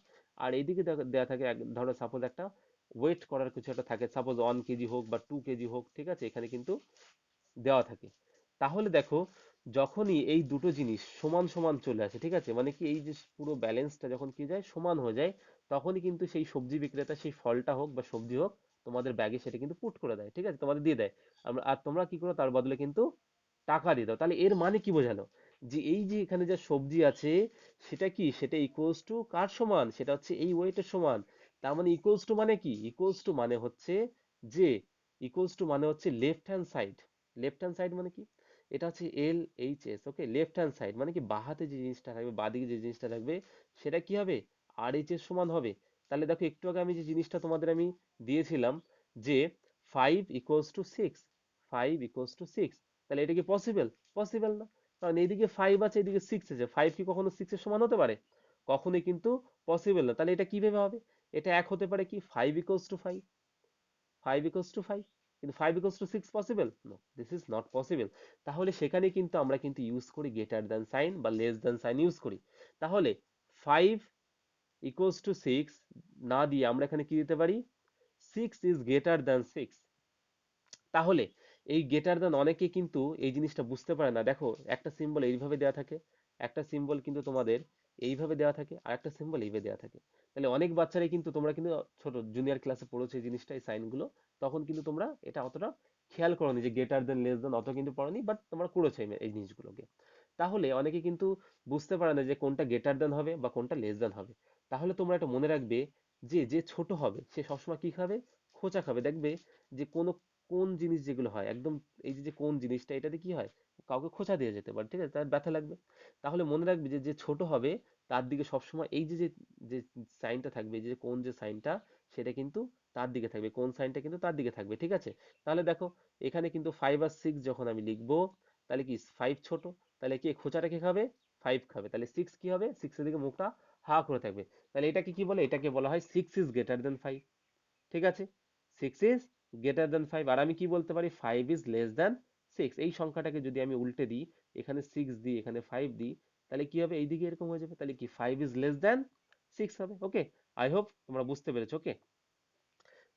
আর এইদিকে দেওয়া থাকে ধরো সাপোজ একটা ওয়েট করার কিছু একটা থাকে, সাপোজ 1 কেজি হোক বা 2 কেজি হোক, ঠিক আছে? এখানে কিন্তু দেওয়া থাকে। তাহলে দেখো, যখনই এই দুটো জিনিস সমান সমান চলে আসে, ঠিক আছে, মানে কি এই যে পুরো ব্যালেন্সটা যখন কি যায়, সমান হয়ে যায়, তখনই কিন্তু সেই সবজি বিক্রেতা সেই ফলটা হোক বা সবজি হোক তোমাদের ব্যাগে সেটা কিন্তু পুট করে দেয়, ঠিক আছে, তোমাদের দিয়ে দেয়। আর তোমরা কি করো? তার বদলে কিন্তু টাকা দিয়ে দাও। তাহলে এর মানে কি বোঝালো? যে এই যে এখানে যে সবজি আছে সেটা কি, সেটা ইকুয়ালস টু কার সমান? সেটা হচ্ছে এই ওয়েটের সমান। তার মানে ইকুয়ালস টু মানে কি? ইকুয়ালস টু মানে হচ্ছে যে, ইকুয়ালস টু মানে হচ্ছে left hand side. Left hand side মানে কি? এটা হচ্ছে LHS, ওকে? লেফট হ্যান্ড সাইড মানে কি, বাঁ হাতে যে জিনিসটা থাকবে, বাঁদিকে যে জিনিসটা থাকবে, সেটা কি হবে? RH এর সমান হবে। তাহলে দেখো, একটু আগে আমি যে জিনিসটা তোমাদের আমি দিয়েছিলাম, যে 5 ইকুয়ালস টু 6, 5 ইকুয়ালস টু 6, তাহলে এটা কি পসিবল? পসিবল না। কারণ এইদিকে 5 আছে, এদিকে 6 আছে, 5 কি কখনো 6 এর সমান হতে পারে? কখনোই কিন্তু পসিবল না। তাহলে এটা কিভাবে হবে? এটা এক হতে পারে কি, 5 ইকুয়ালস টু 5, 5 equals to 5, কিন্তু 5 equals to 6 possible? No, this is not possible. তাহলে সেখানে কিন্তু আমরা কিন্তু ইউজ করি গ্রেটার দ্যান সাইন বা লেস দ্যান সাইন ইউজ করি। তাহলে 5 equals to 6 না দিয়ে আমরা এখানে কি দিতে পারি? 6 is greater than 6। তাহলে এই গ্রেটার দ্যান, অনেকে কিন্তু এই জিনিসটা বুঝতে পারে না। দেখো, একটা সিম্বল এইভাবে দেওয়া থাকে, একটা সিম্বল কিন্তু তোমাদের এইভাবে দেওয়া থাকে, আর একটা সিম্বল এইভাবে দেওয়া থাকে। তাহলে অনেক বাচ্চারাই কিন্তু, তোমরা কিন্তু ছোট জুনিয়র ক্লাসে পড়েছো এই জিনিসটা, এই সাইনগুলো, তখন কিন্তু তোমরা এটা অতটা খেয়াল করোনি যে গ্রেটার দেন লেস দেন, অত কিন্তু পড়োনি, বাট তোমরা করেছো এই জিনিসগুলোকে। তাহলে অনেকে কিন্তু বুঝতে পারে না যে কোনটা গ্রেটার দেন হবে বা কোনটা লেস দেন হবে। তাহলে তোমরা এটা মনে রাখবে যে যে ছোট হবে সে সবসময় কি খাবে? খোঁচা খাবে। দেখবে যে কোনো কোন জিনিস যেগুলো হয় একদম, এই যে যে কোন জিনিসটা, এটাতে কি হয়? কাউকে খোঁচা দিয়ে যেতে পারে, ঠিক আছে, তার ব্যথা লাগবে। তাহলে মনে রাখবে যে যে ছোট হবে তার দিকে সবসময় এই যে যে যে সাইনটা থাকবে, এই যে কোন যে সাইনটা, সেটা কিন্তু তার দিকে থাকবে, কোন সাইনটা কিন্তু তার দিকে থাকবে, ঠিক আছে? তাহলে দেখো, এখানে কিন্তু 5 আর 6 যখন আমি লিখবো, তাহলে কি 5 ছোট, তাহলে কি খোঁচাটা কে খাবে? 5 খাবে। তাহলে 6 কি হবে? 6 এর দিকে মুখটা হা করে থাকবে। তাহলে এটাকে কি বলে? এটাকে বলা হয় 6 ইজ গ্রেটার দেন 5, ঠিক আছে? 6 ইজ গ্রেটার দেন 5। আর আমি কি বলতে পারি? 5 ইজ লেস দেন 6। এই সংখ্যাটাকে যদি আমি উল্টে দিই, এখানে 6 দিই, এখানে 5 দিই, তাহলে কি হবে? এইদিকে এরকম হয়ে যাবে। তাহলে কি 5 ইজ লেস দেন 6 হবে, ওকে? আই হোপ তোমরা বুঝতে পেরেছো, ওকে?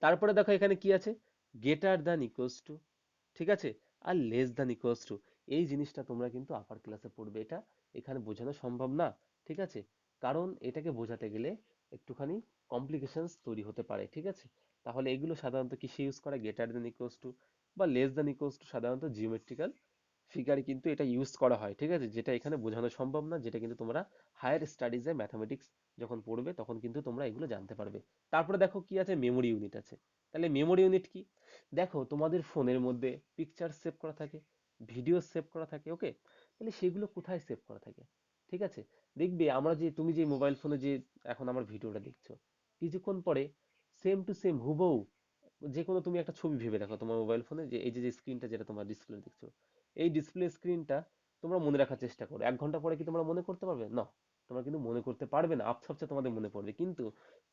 তারপরে দেখো এখানে কি আছে? গ্রেটার দেন ইকুয়ালস টু, ঠিক আছে? আর লেস দেন ইকুয়ালস টু, এই জিনিসটা তোমরা কিন্তু আপার ক্লাসে পড়বে। এটা এখানে বোঝানো সম্ভব না, ঠিক আছে? কারণ এটাকে বোঝাতে গেলে একটুখানি কমপ্লিকেশনস তৈরি হতে পারে, ঠিক আছে? তাহলে এগুলো সাধারণত কিসে ইউজ করা? গ্রেটার দেন ইকুয়ালস টু, বা লেস দ্যান ইকুয়ালস টু সাধারণত জিওমেট্রিক্যাল ফিগার কিন্তু এটা ইউজ করা হয়, ঠিক আছে, যেটা এখানে বোঝানো সম্ভব না, যেটা কিন্তু তোমরা হায়ার স্টাডিজে ম্যাথামেটিক্স যখন পড়বে তখন কিন্তু তোমরা এগুলো জানতে পারবে। তারপরে দেখো কি আছে, মেমোরি ইউনিট আছে। তাহলে মেমোরি ইউনিট কি? দেখো তোমাদের ফোনের মধ্যে পিকচার সেভ করা থাকে, ভিডিও সেভ করা থাকে, ওকে। তাহলে সেগুলো কোথায় সেভ করা থাকে? ঠিক আছে, দেখবে আমরা যে তুমি যে মোবাইল ফোনে যে এখন আমার ভিডিওটা দেখছো, কিছুক্ষণ পরে সেম টু সেম হুবহু যে কোনো তুমি একটা ছবি ভেবে দেখো তোমার মোবাইল ফোনে, যে এই যে স্ক্রিনটা যেটা তোমার ডিসপ্লে দেখছো, এই ডিসপ্লে স্ক্রিনটা তোমরা মনে রাখার চেষ্টা করো, 1 ঘন্টা পরে কি তোমরা মনে করতে পারবে? না, তোমরা কিন্তু মনে করতে পারবে না, আবছা তোমাদের মনে পড়বে। কিন্তু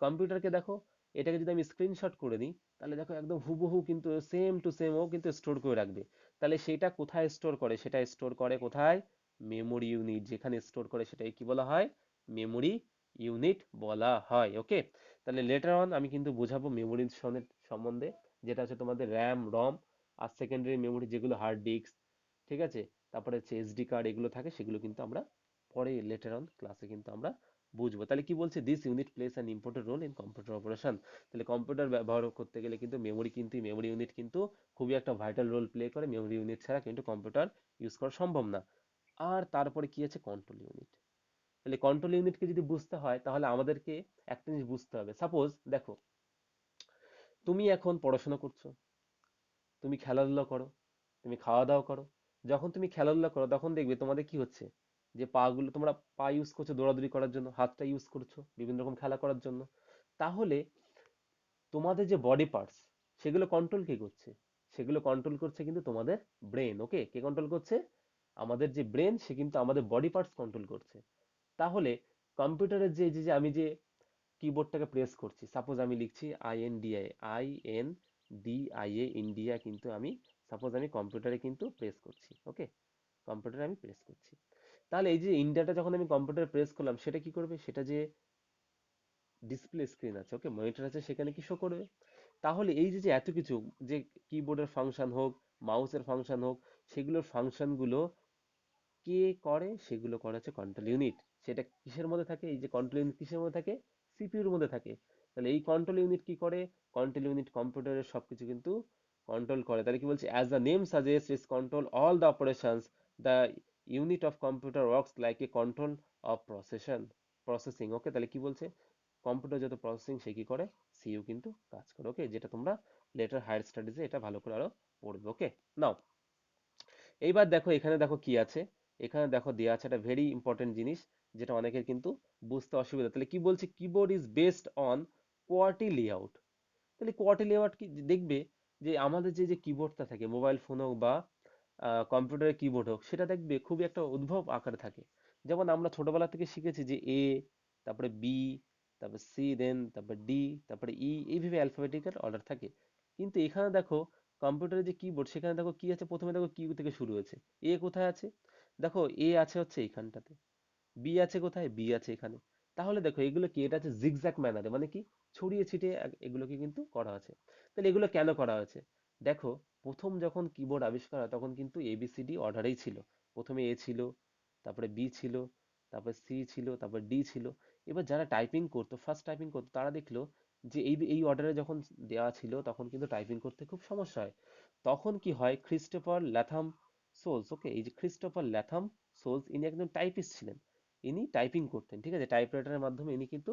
কম্পিউটারকে দেখো, এটাকে যদি আমি স্ক্রিনশট করে নিই, তাহলে দেখো একদম হুবহু কিন্তু সেম টু সেম ও কিন্তু স্টোর করে রাখবে। তাহলে সেটা কোথায় স্টোর করে? সেটা স্টোর করে কোথায়? Memory unit. যেখানে স্টোর করে সেটাই কি বলা হয়? মেমোরি ইউনিট বলা হয়, ওকে। তাহলে লেটার অন আমি কিন্তু বোঝাবো মেমোরি সম্বন্ধে, যেটা হচ্ছে তোমাদের র্যাম, রম, আর সেকেন্ডারি মেমোরি যেগুলো হার্ড ডিস্ক, ঠিক আছে, তারপরে হচ্ছে এসডি কার্ড, এগুলো থাকে, সেগুলো কিন্তু আমরা পরে লেটার অন ক্লাসে কিন্তু আমরা বুঝবো। তাহলে কি বলছে, this unit plays an important role in computer operation. তাহলে কম্পিউটার ব্যবহার করতে গেলে কিন্তু মেমোরি ইউনিট কিন্তু খুবই একটা ভাইটাল রোল প্লে করে। মেমোরি ইউনিট ছাড়া কিন্তু কম্পিউটার ইউজ করা সম্ভব না। আর তারপরে কি আছে, কন্ট্রোল ইউনিট। তাহলে কন্ট্রোল ইউনিটকে যদি বুঝতে হয় তাহলে আমাদেরকে একটা জিনিস বুঝতে হবে। সাপোজ দেখো, তুমি এখন পড়াশোনা করছো, তুমি খেলাধুলা করো, তুমি খাওয়া দাওয়া করো। যখন তুমি খেলাধুলা করো তখন দেখবে তোমাদের কি হচ্ছে, যে পা গুলো তোমরা পা ইউজ করছো দৌড়াদৌড়ি করার জন্য, হাতটা ইউজ করছো বিভিন্ন রকম খেলা করার জন্য। তাহলে তোমাদের যে বডি পার্টস, সেগুলো কন্ট্রোল কে করছে? সেগুলো কন্ট্রোল করছে কিন্তু তোমাদের ব্রেন, ওকে। কে কন্ট্রোল করছে? আমাদের যে ব্রেন, সে কিন্তু আমাদের বডি পার্টস কন্ট্রোল করছে। তাহলে কম্পিউটারের যে আমি যে কিবোর্ডটাকে প্রেস করছি, সাপোজ আমি লিখছি INDIA ইন্ডিয়া, কিন্তু আমি সাপোজ আমি কম্পিউটারে কিন্তু প্রেস করছি, ওকে, কম্পিউটারে আমি প্রেস করছি। তাহলে এই যে ইন্ডিয়াটা যখন আমি কম্পিউটারে প্রেস করলাম, সেটা কি করবে? সেটা যে ডিসপ্লে স্ক্রিন আছে, ওকে, মনিটর আছে, সেখানে কি শো করবে? তাহলে এই যে যে এত কিছু, যে কিবোর্ডের ফাংশন হোক, মাউসের ফাংশন হোক, সেগুলোর ফাংশন গুলো কে করে? সেগুলো করে হচ্ছে কন্ট্রোল ইউনিট। সেটা কিসের মধ্যে থাকে? এই যে কন্ট্রোল ইউনিট কিসের মধ্যে থাকে? সিপিইউর মধ্যে থাকে। তাহলে এই কন্ট্রোল ইউনিট কি করে? কন্ট্রোল ইউনিট কম্পিউটারের সবকিছু কিন্তু কন্ট্রোল করে। তাহলে কি বলছে, as the name suggest is control all the operations, the unit of computer works like a control of processing, okay. তাহলে কি বলছে, কম্পিউটার যত প্রসেসিং সে কি করে? সিইউ কিন্তু কাজ করে, ওকে, যেটা তোমরা লেটার হায়ার স্টাডিজে এটা ভালো করে আরো পড়বে, ওকে। নাও এইবার দেখো, এখানে দেখো কি আছে, এখানে দেখো দেওয়া আছে একটা ভেরি ইম্পর্টেন্ট জিনিস, যেটা অনেকের কিন্তু বুঝতে অসুবিধা। তাহলে কি বলছে, keyboard is based on QWERTY layout. তাহলে কোয়ার্টি লেআউট কি? দেখবে যে আমাদের যে যে কিবোর্ডটা থাকে, মোবাইল ফোন হোক বা কম্পিউটারের কিবোর্ড হোক, সেটা দেখবে খুবই একটা উদ্ভব আকারে থাকে। যেমন আমরা ছোটবেলা থেকে শিখেছি যে এ, তারপরে বি, তারপরে সি, দেন তারপরে ডি, তারপরে ই, এইভাবে অ্যালফাবেটিক্যাল অর্ডার থাকে। কিন্তু এখানে দেখো কম্পিউটারের যে কিবোর্ড, সেখানে দেখো কি আছে, প্রথমে দেখো কিউ থেকে শুরু হয়েছে। এ কোথায় আছে? দেখো এ আছে হচ্ছে এইখানটাতে, বি আছে কোথায়? বি আছে এখানে। তাহলে দেখো এগুলো কি, এটা আছে জিগজ্যাগ ম্যানারে, মানে কি, ছড়িয়ে ছিটিয়ে এগুলোকে কিন্তু করা আছে। তাহলে এগুলো কেন করা হয়েছে? দেখো, প্রথম যখন কিবোর্ড আবিষ্কার হয় তখন কিন্তু এবিসিডি অর্ডারেই ছিল। প্রথমে এ ছিল, তারপরে বি ছিল, তারপরে সি ছিল, তারপরে ডি ছিল। এবার যারা টাইপিং করতো, ফার্স্ট টাইপিং করতো, তারা দেখলো যে এই এই অর্ডারে যখন দেওয়া ছিল তখন কিন্তু টাইপিং করতে খুব সমস্যা হয়। তখন কি হয়, ক্রিস্টোফার ল্যাথাম সোলস, ওকে, এই যে ক্রিস্টোফার ল্যাথাম সোলস, ইনি একজন টাইপিস্ট ছিলেন। ইনি টাইপিং করতেন, ঠিক আছে, টাইপরাইটারের মাধ্যমে ইনি কিন্তু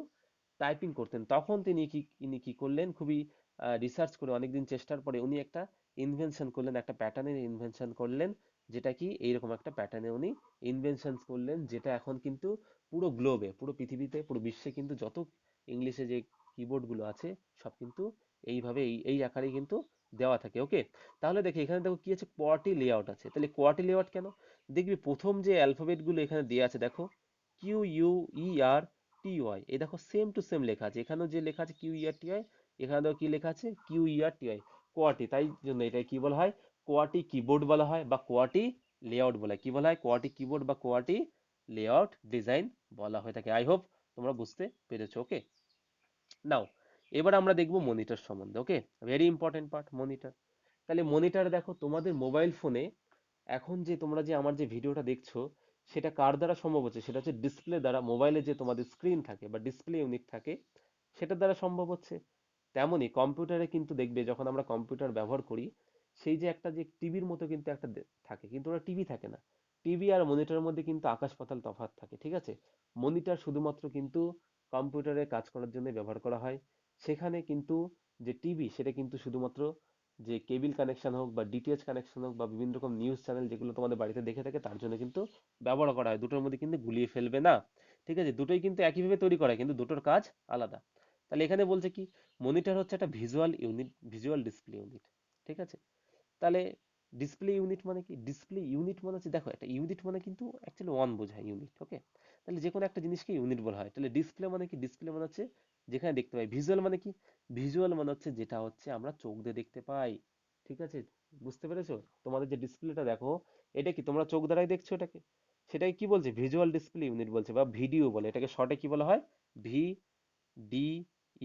টাইপিং করতেন। তখন ইনি কি করলেন, খুবই রিসার্চ করে অনেকদিন চেষ্টার পরে উনি একটা ইনভেনশন করলেন, একটা প্যাটার্নের ইনভেনশন করলেন, যেটা কি এইরকম একটা প্যাটার্নে উনি ইনভেনশন করলেন, যেটা এখন কিন্তু পুরো গ্লোবে, পুরো পৃথিবীতে, পুরো বিশ্বে কিন্তু যত ইংলিশে যে কিবোর্ড গুলো আছে, সব কিন্তু এইভাবে এই এই আকারেই কিন্তু দেওয়া থাকে, ওকে। তাহলে দেখো এখানে দেখো কি আছে, কোয়ার্টি লেআউট আছে। তাহলে কোয়ার্টি লেআউট কেন? দেখবি প্রথম যে অ্যালফাবেট গুলো এখানে দেওয়া আছে, দেখো QUERTY, এই দেখো সেম টু সেম লেখা আছে, এখানেও যে লেখা আছে QERTY, এখানে দেখো কি লেখা আছে QERTY, কোয়ার্টি। তাই জন্য এটা কি বলা হয়, কোয়ার্টি কিবোর্ড বলা হয়, বা কোয়ার্টি লেআউট বলা হয়। কি বলা হয়? কোয়ার্টি কিবোর্ড বা কোয়ার্টি লেআউট ডিজাইন বলা হয়ে থাকে। আই হোপ তোমরা বুঝতে পেরেছো, ওকে। নাও এবার আমরা দেখবো মনিটর সম্বন্ধে, ওকে, ভেরি ইম্পর্টেন্ট পার্ট, মনিটর। তাহলে মনিটর দেখো, তোমাদের মোবাইল ফোনে এখন যে তোমরা যে আমার যে ভিডিওটা দেখছো, সেটা কার দ্বারা সম্ভব হচ্ছে? সেটা হচ্ছে ডিসপ্লে দ্বারা। মোবাইলে যে তোমাদের স্ক্রিন থাকে বা ডিসপ্লে ইউনিট থাকে, সেটার দ্বারা সম্ভব হচ্ছে। তেমনি কম্পিউটারে কিন্তু দেখবে যখন আমরা কম্পিউটার ব্যবহার করি, সেই যে একটা যে টিভির মতো কিন্তু একটা থাকে, কিন্তু ওটা টিভি থাকে না। টিভি আর মনিটরের মধ্যে কিন্তু আকাশ পাতাল তফাৎ থাকে, ঠিক আছে? মনিটর শুধুমাত্র কিন্তু কম্পিউটারে কাজ করার জন্য ব্যবহার করা হয়। সেখানে কিন্তু যে টিভি সেটা কিন্তু শুধুমাত্র যে কেবল কানেকশন হোক বা ডিটিএইচ কানেকশন হোক বা বিভিন্ন রকম নিউজ চ্যানেল যেগুলো তোমাদের বাড়িতে দেখে থাকে তার জন্য কিন্তু ব্যবহার করা হয়। দুটোর মধ্যে কিন্তু গুলিয়ে ফেলবে না, ঠিক আছে? দুটোই কিন্তু একইভাবে তৈরি করা হয়, কিন্তু দুটোর কাজ আলাদা। তাহলে এখানে বলছে কি, মনিটর হচ্ছে একটা visual unit, visual display unit, ঠিক আছে? তাহলে ডিসপ্লে ইউনিট মানে কি? ডিসপ্লে ইউনিট মানে হচ্ছে, দেখো একটা ইউনিট মানে কিন্তু অ্যাকচুয়ালি ওয়ান বোঝায় ইউনিট, ওকে? তাহলে যে কোনো একটা জিনিসকে ইউনিট বলা হয়। তাহলে ডিসপ্লে মানে কি? ডিসপ্লে মানে হচ্ছে যেখানে দেখতে পাই। ভিজুয়াল মানে কি? ভিজুয়াল মানে হচ্ছে যেটা হচ্ছে আমরা চোখ দিয়ে দেখতে পাই, ঠিক আছে? বুঝতে পেরেছো? তোমাদের যে ডিসপ্লেটা দেখো, এটা কি তোমরা চোখ দ্বারাই দেখছো এটাকে? সেটাই কি বলছে? ভিজুয়াল ডিসপ্লে ইউনিট বলছে, বা ভিডিও বলে এটাকে, শর্টে কি বলা হয়? ভি ডি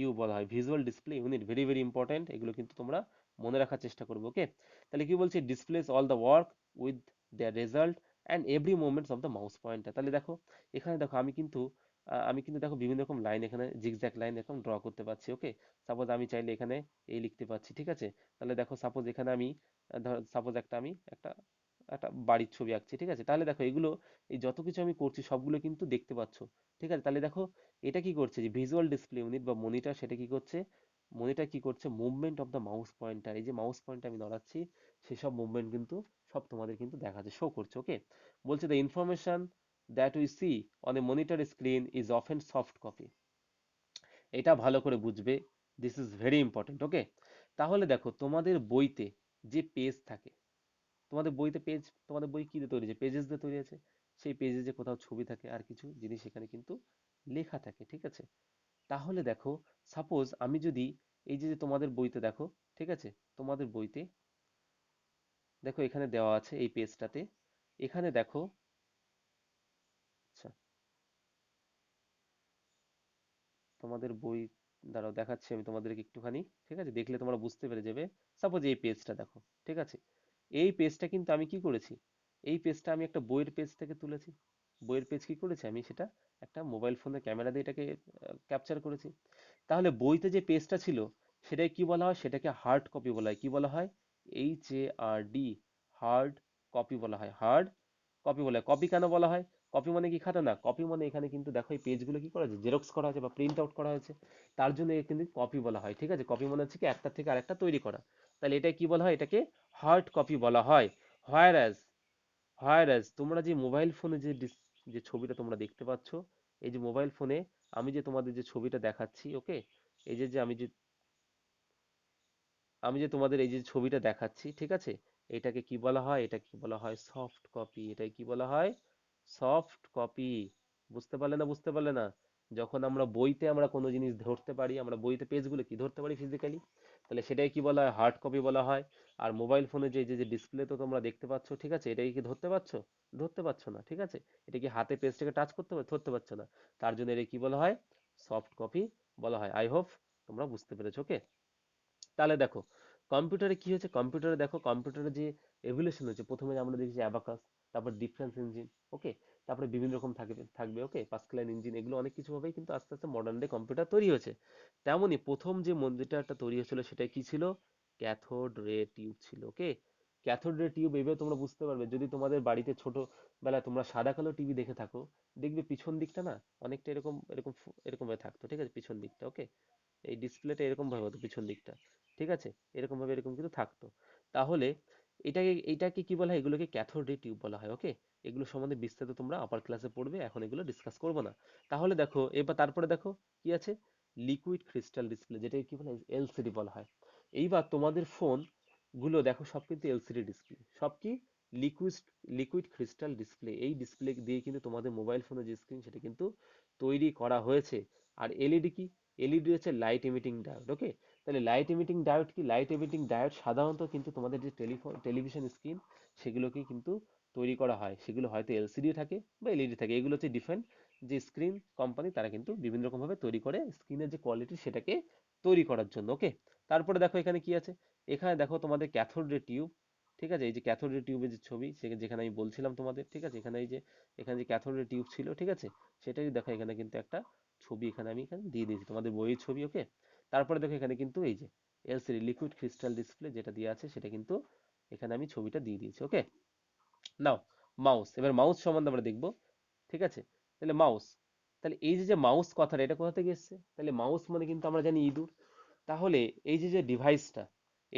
ইউ বলা হয়, visual display unit. Very very important, এগুলো কিন্তু তোমরা মনে রাখার চেষ্টা করবে, ওকে? তাহলে কি বলছে? Displace all the work with their result and every movements of the mouse pointer. তাহলে দেখো এখানে দেখো আমি কিন্তু দেখো বিভিন্ন রকম লাইন, এখানে জিগজ্যাগ লাইন এরকম ড্র করতে পারছি, ওকে? সাপোজ আমি চাইলে এখানে এই লিখতে পারছি, ঠিক আছে? তাহলে দেখো সাপোজ এখানে আমি ধর সাপোজ একটা একটা বাড়ির ছবি আঁকছি, ঠিক আছে? তাহলে দেখো এগুলো, এই যত কিছু আমি করছি সবগুলো কিন্তু দেখতে পাচ্ছ, ঠিক আছে? তাহলে দেখো এটা কি করছে, যে ভিজুয়াল ডিসপ্লে ইউনিট বা মনিটর, সেটা কি করছে? মনিটর কি করছে? Movement of the mouse pointer, এই যে মাউস পয়েন্টার আমি নড়াচ্ছি সেসব মুভমেন্ট কিন্তু সব তোমাদের কিন্তু দেখাচ্ছে, শো করছে, ওকে? বলছে the information that we see on a monitor screen is often soft copy. এটা ভালো করে বুঝবে, this is very important, okay? তাহলে দেখো তোমাদের বইতে যে পেজ থাকে, তোমাদের বইতে পেজ, তোমাদের বই কি দিয়ে তৈরি আছে? পেজেস দিয়ে তৈরি আছে। সেই পেজে যে কোথাও ছবি থাকে আর কিছু জিনিস এখানে কিন্তু লেখা থাকে, ঠিক আছে? তাহলে দেখো সাপোজ আমি যদি এই যে যে তোমাদের বইতে দেখো, ঠিক আছে? তোমাদের বইতে দেখো এখানে দেওয়া আছে এই পেজটাতে, এখানে দেখো, আচ্ছা, তোমাদের বই, দাঁড়াও দেখাচ্ছি আমি তোমাদেরকে একটুখানি, ঠিক আছে? দেখলে তোমরা বুঝতে পেরে যাবে। সাপোজ এই পেজটা দেখো, ঠিক আছে? এই পেজটা কিন্তু আমি কি করেছি? এই পেজটা আমি একটা বইয়ের পেজ থেকে তুলেছি। বইয়ের পেজ কি করেছি আমি? সেটা একটা মোবাইল ফোনের ক্যামেরা দিয়ে এটাকে ক্যাপচার করেছি। তাহলে বইতে যে পেজটা ছিল সেটাকে কি বলা হয়? সেটাকে হার্ড কপি বলা হয়। কি বলা হয়? HARD, হার্ড কপি বলা হয়। হার্ড কপি বলা হয়। কপি কেন বলা হয়? কপি মানে কি খাতা না, কপি মানে এখানে কিন্তু দেখো এই পেজগুলো কি করা হয়েছে? জেরক্স করা হয়েছে বা প্রিন্ট আউট করা হয়েছে, তার জন্য একে কিন্তু কপি বলা হয়, ঠিক আছে? কপি মানে হচ্ছে কি একটা থেকে আরেকটা তৈরি করা। তাহলে এটা কি বলা হয়? এটাকে হার্ড কপি বলা হয়। হোয়ার হোয়ারাস তোমরা যে মোবাইল ফোনে যে ছবিটা তোমরা দেখতে পাচ্ছ, এই যে মোবাইল ফোনে আমি যে তোমাদের যে ছবিটা দেখাচ্ছি, ওকে? এই যে যে আমি যে তোমাদের এই যে ছবিটা দেখাচ্ছি, ঠিক আছে? এটাকে কি বলা হয়? এটা কি বলা হয়? Soft copy. এটাই কি বলা হয়? Soft copy. বুঝতে পারলে না? বুঝতে পারলে না? যখন আমরা বইতে আমরা কোনো জিনিস ধরতে পারি, আমরা বইতে পেজগুলো কি ধরতে পারি ফিজিক্যালি, তাহলে সেটাই কি বলা হয়? হার্ড কপি বলা হয়। আর মোবাইল ফোনে যে যে ডিসপ্লে তো তোমরা দেখতে পাচ্ছ, ঠিক আছে? এটাই কি ধরতে পারছো? ধরতে পারছো না, ঠিক আছে? এটা কি হাতে পেজটাকে টাচ করতে ধরতে পারছো না, তার জন্য এটা কি বলা হয়? সফট কপি বলা হয়। আই হোপ তোমরা বুঝতে পেরেছো, ওকে? তাহলে দেখো কম্পিউটারে কি হয়েছে, কম্পিউটারে দেখো কম্পিউটারে যে এভলিউশন হয়েছে, প্রথমে আমরা দেখেছি অ্যাবাকাস, তারপর ডিফারেন্স ইঞ্জিন, ওকে? তারপরে বিভিন্ন রকম থাকবে, ওকে? পাসকেল ইঞ্জিন, এগুলো অনেক কিছু ভাবেই কিন্তু আস্তে আস্তে মডার্ন ডে কম্পিউটার তৈরি হয়েছে। তেমনি প্রথম যে মন্দিরটা তৈরি হয়েছিল সেটা কি ছিল? ক্যাথোড রে টিউব ছিল, ওকে? ক্যাথোড রে টিউব এইভাবে তোমরা বুঝতে পারবে, যদি তোমাদের বাড়িতে ছোটবেলায় তোমরা সাদা কালো টিভি দেখে থাকো, দেখবে পিছন দিকটা না অনেকটা এরকম এরকম এরকম ভাবে থাকতো, ঠিক আছে? পিছন দিকটা, ওকে? এই ডিসপ্লেটা এরকম ভাবে হতো পিছন দিকটা, ঠিক আছে? এরকম ভাবে এরকম কিন্তু থাকতো। তাহলে এইটাকে কি বলা হয়? এগুলোকে ক্যাথোড রে টিউব বলা হয়, ওকে? এগুলো সম্বন্ধে বিস্তারিত তোমরা আপার ক্লাসে পড়বে, এখন এগুলো ডিসকাস করবো না। তাহলে দেখো এবার তারপরে দেখো কি আছে? লিকুইড ক্রিস্টাল ডিসপ্লে, যেটাকে কি বলা হয়? এলসিডি বলা হয়। এইবার তোমাদের ফোন গুলো দেখো সব কিন্তু এলসিডি ডিসপ্লে, সব কি? Liquid liquid crystal display. এই ডিসপ্লে দিয়ে কিন্তু তোমাদের মোবাইল ফোনের যে স্ক্রিন সেটা কিন্তু তৈরি করা হয়েছে। আর এলইডি কি? এলইডি হচ্ছে লাইট ইমিটিং ডায়োড, ওকে? তাহলে লাইট ইমিটিং ডায়োড কি? লাইট ইমিটিং ডায়োড সাধারণত কিন্তু তোমাদের যে টেলিভিশন স্ক্রিন সেগুলোকে কিন্তু তৈরি করা হয়, সেগুলো হয়তো এলসিডি থাকে বা এলইডি থাকে। এগুলো হচ্ছে ডিফারেন্ট যে স্ক্রিন কোম্পানি, তারা কিন্তু বিভিন্ন রকম ভাবে তৈরি করে স্ক্রিনের যে কোয়ালিটি সেটাকে তৈরি করার জন্য, ওকে? তারপরে দেখো এখানে কি আছে? এখানে দেখো তোমাদের ক্যাথোড রে টিউব, ঠিক আছে? এই যে ক্যাথোড রে টিউবের যে ছবি, যেখানে আমি বলছিলাম তোমাদের, ঠিক আছে? এখানে এই যে এখানে যে ক্যাথোড রে টিউব ছিল, ঠিক আছে? সেটাই দেখো এখানে কিন্তু একটা ছবি এখানে আমি এখানে দিয়ে দিয়েছি, তোমাদের বইয়ের ছবি, ওকে? তারপরে দেখো এখানে কিন্তু এই যে এলসিডি লিকুইড ক্রিস্টাল ডিসপ্লে যেটা দেওয়া আছে সেটা কিন্তু এখানে আমি ছবিটা দিয়ে দিয়েছি। ওকে, নাও মাউস, এবার মাউস সম্বন্ধে আমরা দেখব। ঠিক আছে, তাহলে মাউস, তাহলে এই যে যে মাউস কথাটা এটা কোথা থেকে এসেছে? তাহলে মাউস মানে কিন্তু আমরা জানি ইঁদুর। তাহলে এই যে যে ডিভাইসটা,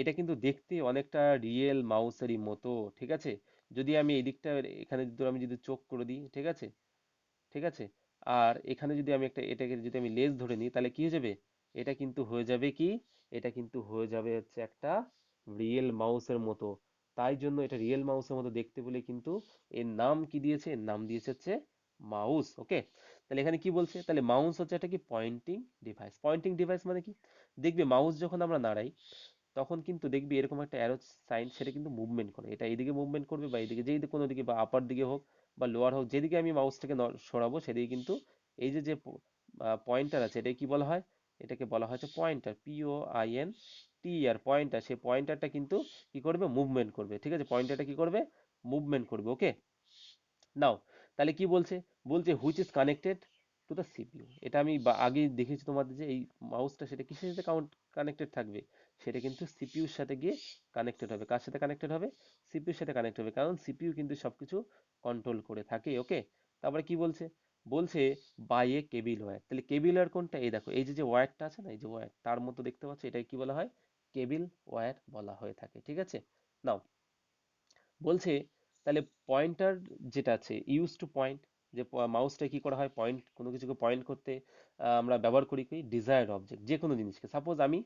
এটা কিন্তু দেখতে অনেকটা রিয়েল মাউসেরই মতো। ঠিক আছে, যদি আমি এই দিকটা এখানে যদি আমি যদি চোখ করে দিই, ঠিক আছে, ঠিক আছে, আর এখানে যদি আমি একটা এটাকে যদি আমি লেজ ধরে নিই তাহলে কি হয়ে যাবে? এটা কিন্তু হয়ে যাবে কি, এটা কিন্তু হয়ে যাবে হচ্ছে একটা রিয়েল মাউসের মতো। তাই জন্য এটা রিয়েল মাউসের মতো দেখতে বলে কিন্তু এর নাম কি দিয়েছে? এর নাম দিয়েছে হচ্ছে মাউস। ওকে, তাহলে এখানে কি বলছে? তাহলে মাউস হচ্ছে একটা কি পয়েন্টিং ডিভাইস। পয়েন্টিং ডিভাইস মানে কি? দেখবে মাউস যখন আমরা নাড়াই তখন কিন্তু দেখবি এরকম একটা অ্যারো সাইন, সেটা কিন্তু মুভমেন্ট করে। এটা এইদিকে মুভমেন্ট করবে বা এইদিকে, যেই কোনো দিকে, বা আপার দিকে হোক বা লোয়ার হোক, যেদিকে আমি মাউসটাকে সরাবো সেদিকে কিন্তু এই যে যে পয়েন্টার আছে এটাকে কি বলা হয়? এটাকে বলা হচ্ছে পয়েন্টার, POINT আর পয়েন্টার। সেই পয়েন্টারটা কিন্তু কি করবে? মুভমেন্ট করবে। ঠিক আছে, পয়েন্টারটা কি করবে? মুভমেন্ট করবে। ওকে, নাও তাহলে কি বলছে? বলছে which is connected to the CPU. এটা আমি আগে দেখেছি তোমাদের যে এই মাউসটা সেটা কিসের সাথে কানেক্টেড থাকবে? সেটা কিন্তু সিপিইউর সাথে গিয়ে কানেক্টেড হবে। কার সাথে কানেক্টেড হবে? সিপিইউর সাথে কানেক্ট হবে, কারণ সিপিইউ কিন্তু সবকিছু কন্ট্রোল করে থাকে। ওকে, তারপরে কি বলছে? বলছে বাই এ কেবিল ওয়্যার। তাহলে কেবিল ওয়্যার কোনটা? এই দেখো এই যে যে ওয়্যারটা আছে না, এই যে ওয়্যার তার মতো দেখতে পাচ্ছ, এটাকে কি বলা হয়? কেবিল ওয়্যার বলা হয়ে থাকে। ঠিক আছে, নাও বলছে তাহলে পয়েন্টার যেটা আছে ইউজ টু পয়েন্ট, যে মাউসটা কি করা হয়? পয়েন্ট, কোনো কিছুকে পয়েন্ট করতে আমরা ব্যবহার করি কি? ডিজায়ার্ড অবজেক্ট, যে কোনো জিনিসকে। সাপোজ আমি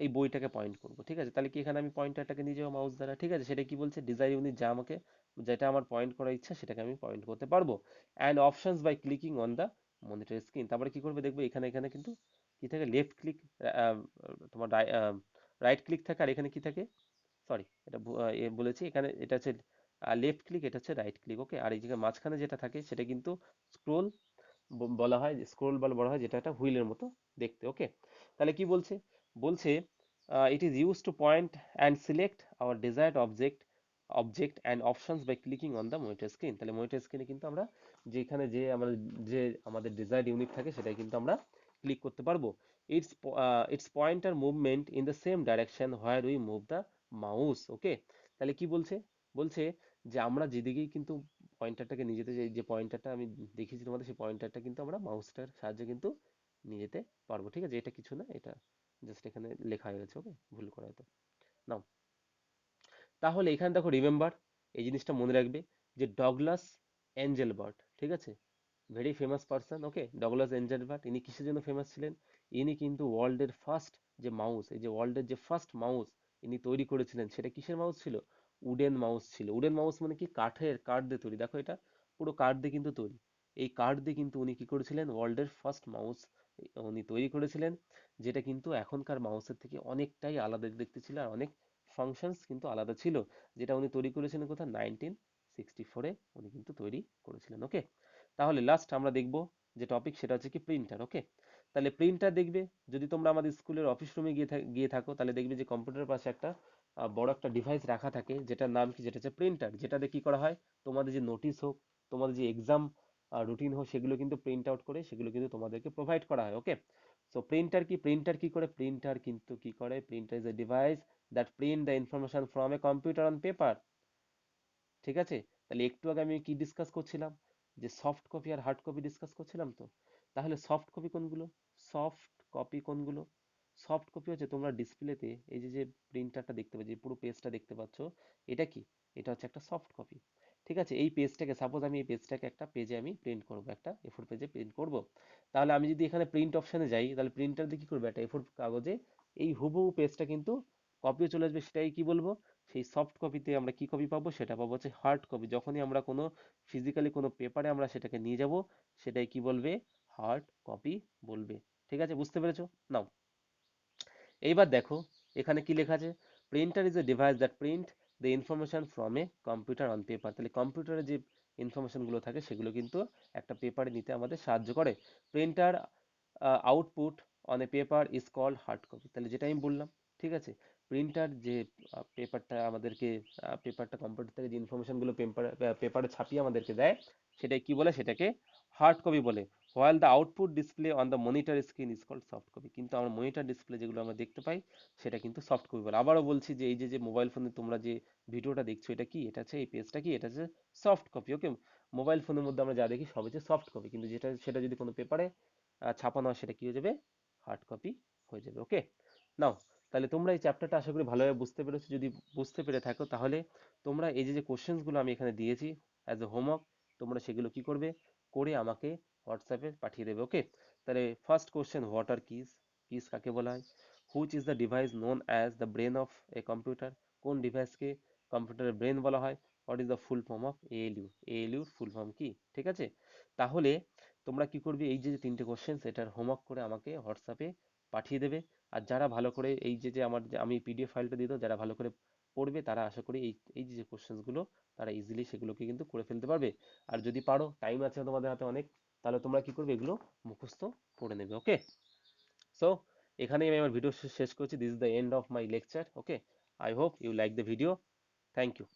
এই বইটাকে পয়েন্ট করব, ঠিক আছে, তাহলে কি এখানে আমি পয়েন্টারটাকে নিয়ে যাবো মাউস দ্বারা। ঠিক আছে, সেটা কি বলছে? ডিজায়ার ইউনিট, যা আমাকে, যেটা আমার পয়েন্ট করার ইচ্ছা সেটাকে আমি পয়েন্ট করতে পারবো। And options by clicking on the monitor screen. তারপরে কি করবে? দেখবে এখানে এখানে কিন্তু কি থাকে? লেফট ক্লিক, তোমার রাইট ক্লিক থাকে, আর এখানে কি থাকে? সরি, এটা বলেছি, এখানে এটা হচ্ছে লেফট ক্লিক, এটা হচ্ছে রাইট ক্লিক। ওকে, আর এই জায়গায় মাঝখানে যেটা থাকে সেটা কিন্তু স্ক্রোল বলা হয়, স্ক্রোল বলা হয়, যেটা একটা হুইলের মতো দেখতে। ওকে, তাহলে কি বলছে? বলছে it is use to point and select our desired object and options by clicking on the monitor screen. তাহলে মনিটর স্ক্রিনে কিন্তু আমরা যেখানে যে আমাদের ডিজায়ার্ড ইউনিট থাকে সেটাই কিন্তু আমরা ক্লিক করতে পারবো। It's it's pointer movement in the same direction where we move the mouse. Okay, তাহলে কি বলছে? বলছে যে আমরা যেদিকেই কিন্তু পয়েন্টারটাকে নিয়ে যেতে চাই, যে পয়েন্টারটা আমি দেখিয়েছি তোমাদের, সেই পয়েন্টারটা কিন্তু আমরা মাউসটার সাহায্যে কিন্তু নিয়ে যেতে পারবো। ঠিক আছে, এটা কিছু না, এটা জাস্ট এখানে লেখা হয়ে গেছে। ওকে, ভুল করা হয়তো। নাও তাহলে এখানে দেখো, রিমেম্বার, এই জিনিসটা মনে রাখবে যে ডগলাস এঞ্জেলবার্ট, ঠিক আছে, ভেরি ফেমাস পার্সন। ওকে, ডগলাস এঞ্জেলবার্ট, ইনি কিসের জন্য ফেমাস ছিলেন? ইনি কিন্তু ওয়ার্ল্ডের ফার্স্ট যে মাউস, এই যে ওয়ার্ল্ডের যে ফার্স্ট মাউস ইনি তৈরি করেছিলেন, সেটা কিসের মাউস ছিল? উডেন মাউস ছিল। উডেন মাউস মানে কি? কাঠ দিয়ে তৈরি। দেখো এটা পুরো কাঠ দিয়ে কিন্তু তৈরি। এই কাঠ দিয়ে কিন্তু উনি কি করেছিলেন? ওয়ার্ল্ডের ফার্স্ট মাউস উনি তৈরি করেছিলেন, যেটা কিন্তু এখনকার মাউসের থেকে অনেকটাই আলাদা দেখতে ছিল, আর অনেক ফাংশনস কিন্তু আলাদা ছিল। যেটা উনি তৈরি করেছিলেন কোথায়? 1964-এ উনি কিন্তু তৈরি করেছিলেন। ওকে, তাহলে লাস্ট আমরা দেখব যে টপিক, সেটা হচ্ছে কি প্রিন্টার। ওকে, তাহলে প্রিন্টার দেখবে, যদি তোমরা আমাদের স্কুলের অফিস রুমে গিয়ে থাকো তাহলে দেখবে যে কম্পিউটারের পাশে একটা বড় একটা ডিভাইস রাখা থাকে, যেটার নাম কি? যেটা হচ্ছে প্রিন্টার। যেটাতে কি করা হয়? তোমাদের যে নোটিশ হোক, তোমাদের যে এক্সাম রুটিন হোক, সেগুলো কিন্তু প্রিন্ট আউট করে সেগুলো কিন্তু তোমাদেরকে প্রোভাইড করা হয়। ওকে, সো প্রিন্টার কি? প্রিন্টার কি করে? প্রিন্টার কিন্তু কি করে? Printer is a device that print the information from a computer on paper. ঠিক আছে, তাহলে একটু আগে আমি কি ডিসকাস করছিলাম? যে সফট কপি আর হার্ড কপি ডিসকাস করছিলাম তো। তাহলে সফট কপি কোনগুলো? সফট কপি কোনগুলো? সফট কপি হচ্ছে তোমরা ডিসপ্লেতে এই যে যে প্রিন্টারটা দেখতে পাচ্ছ, যে পুরো পেজটা দেখতে পাচ্ছ, এটা কি? এটা হচ্ছে একটা সফট কপি। ঠিক আছে, এই পেজটাকে, সাপোজ আমি এই পেজটাকে একটা পেজে আমি প্রিন্ট করব, একটা A4 পেজে প্রিন্ট করব। তাহলে আমি যদি এখানে প্রিন্ট অপশনে যাই, তাহলে প্রিন্টার দিয়ে কি করবে? একটা A4 কাগজে এই হুবহু পেজটা কিন্তু কপিও চলে আসবে। সেটাই কি বলবো? সেই সফট কপিতে আমরা কি কপি পাবো? সেটা পাবো হচ্ছে হার্ড কপি। যখনই আমরা কোনো ফিজিক্যালি কোনো পেপারে আমরা সেটাকে নিয়ে যাব, সেটাই কি বলবে? হার্ড কপি বলবে। ঠিক আছে, বুঝতে পেরেছো? নাও এইবার দেখো এখানে কি লেখা আছে? Printer is a device that print the information from a computer on paper. তাহলে কম্পিউটারে যে ইনফরমেশন গুলো থাকে সেগুলো কিন্তু একটা পেপারে নিতে আমাদের সাহায্য করে। Printer output on a paper is called hard copy. তাহলে যেটা আমি বললাম, ঠিক আছে, প্রিন্টার যে পেপারটা আমাদেরকে, পেপারটা কম্পিউটার থেকে যে ইনফরমেশন গুলো পেপারে ছাপিয়ে আমাদেরকে দেয়, সেটাই কি বলে? সেটাকে হার্ড কপি বলে। while the output display on the monitor screen is called soft copy। কিন্তু আমার মনিটর ডিসপ্লে যেগুলো আমরা দেখতে পাই সেটা কিন্তু সফট কপি বলে। আবারও বলছি যে এই যে মোবাইল ফোনে তোমরা যে ভিডিওটা দেখছো এটা কি, এটা হচ্ছে এই পেজটা কি, এটা হচ্ছে সফট কপি। ওকে, মোবাইল ফোনের মধ্যে আমরা যা দেখি সব হচ্ছে সফট কপি, কিন্তু যেটা সেটা যদি কোনো পেপারে ছাপানো হয় সেটা কি হয়ে যাবে, হার্ড কপি হয়ে যাবে। ওকে, নাও তাহলে তোমরা এই চ্যাপ্টারটা আশা করি ভালোভাবে বুঝতে পেরেছো। যদি বুঝতে পেরে থাকো তাহলে তোমরা এই যে কোশ্চেন্স গুলো আমি এখানে দিয়েছি অ্যাজ এ হোমওয়ার্ক, তোমরা সেগুলো কি করবে, করে আমাকে হোয়াটসঅ্যাপে পাঠিয়ে দেবে। ওকে, তাহলে first question, what are keys, keys কাকে বলা হয়? Which is the device known as the brain of a computer, কোন ডিভাইসকে কম্পিউটারের ব্রেন বলা হয়? What is the full form of ALU, এএলইউর ফুল ফর্ম কি? ঠিক আছে, তাহলে তোমরা কি করবে, এই যে তিনটে কোশ্চেন এটার হোমওয়ার্ক করে আমাকে হোয়াটসঅ্যাপে পাঠিয়ে দেবে। আর যারা ভালো করে এই যে আমার যে আমি পিডিএফ ফাইলটা দিয়ে দেবো, যারা ভালো করে পড়বে তারা আশা করি এই এই যে কোশ্চেন্স গুলো তারা ইজিলি সেগুলোকে কিন্তু করে ফেলতে পারবে। আর যদি পারো, টাইম আছে তোমাদের হাতে অনেক, তাহলে তোমরা কি করবে, এগুলো মুখস্থ করে নেবে। ওকে, সো এখানেই আমি আমার ভিডিও শেষ করছি। This is the end of my lecture. Okay, I hope you like the video. Thank you.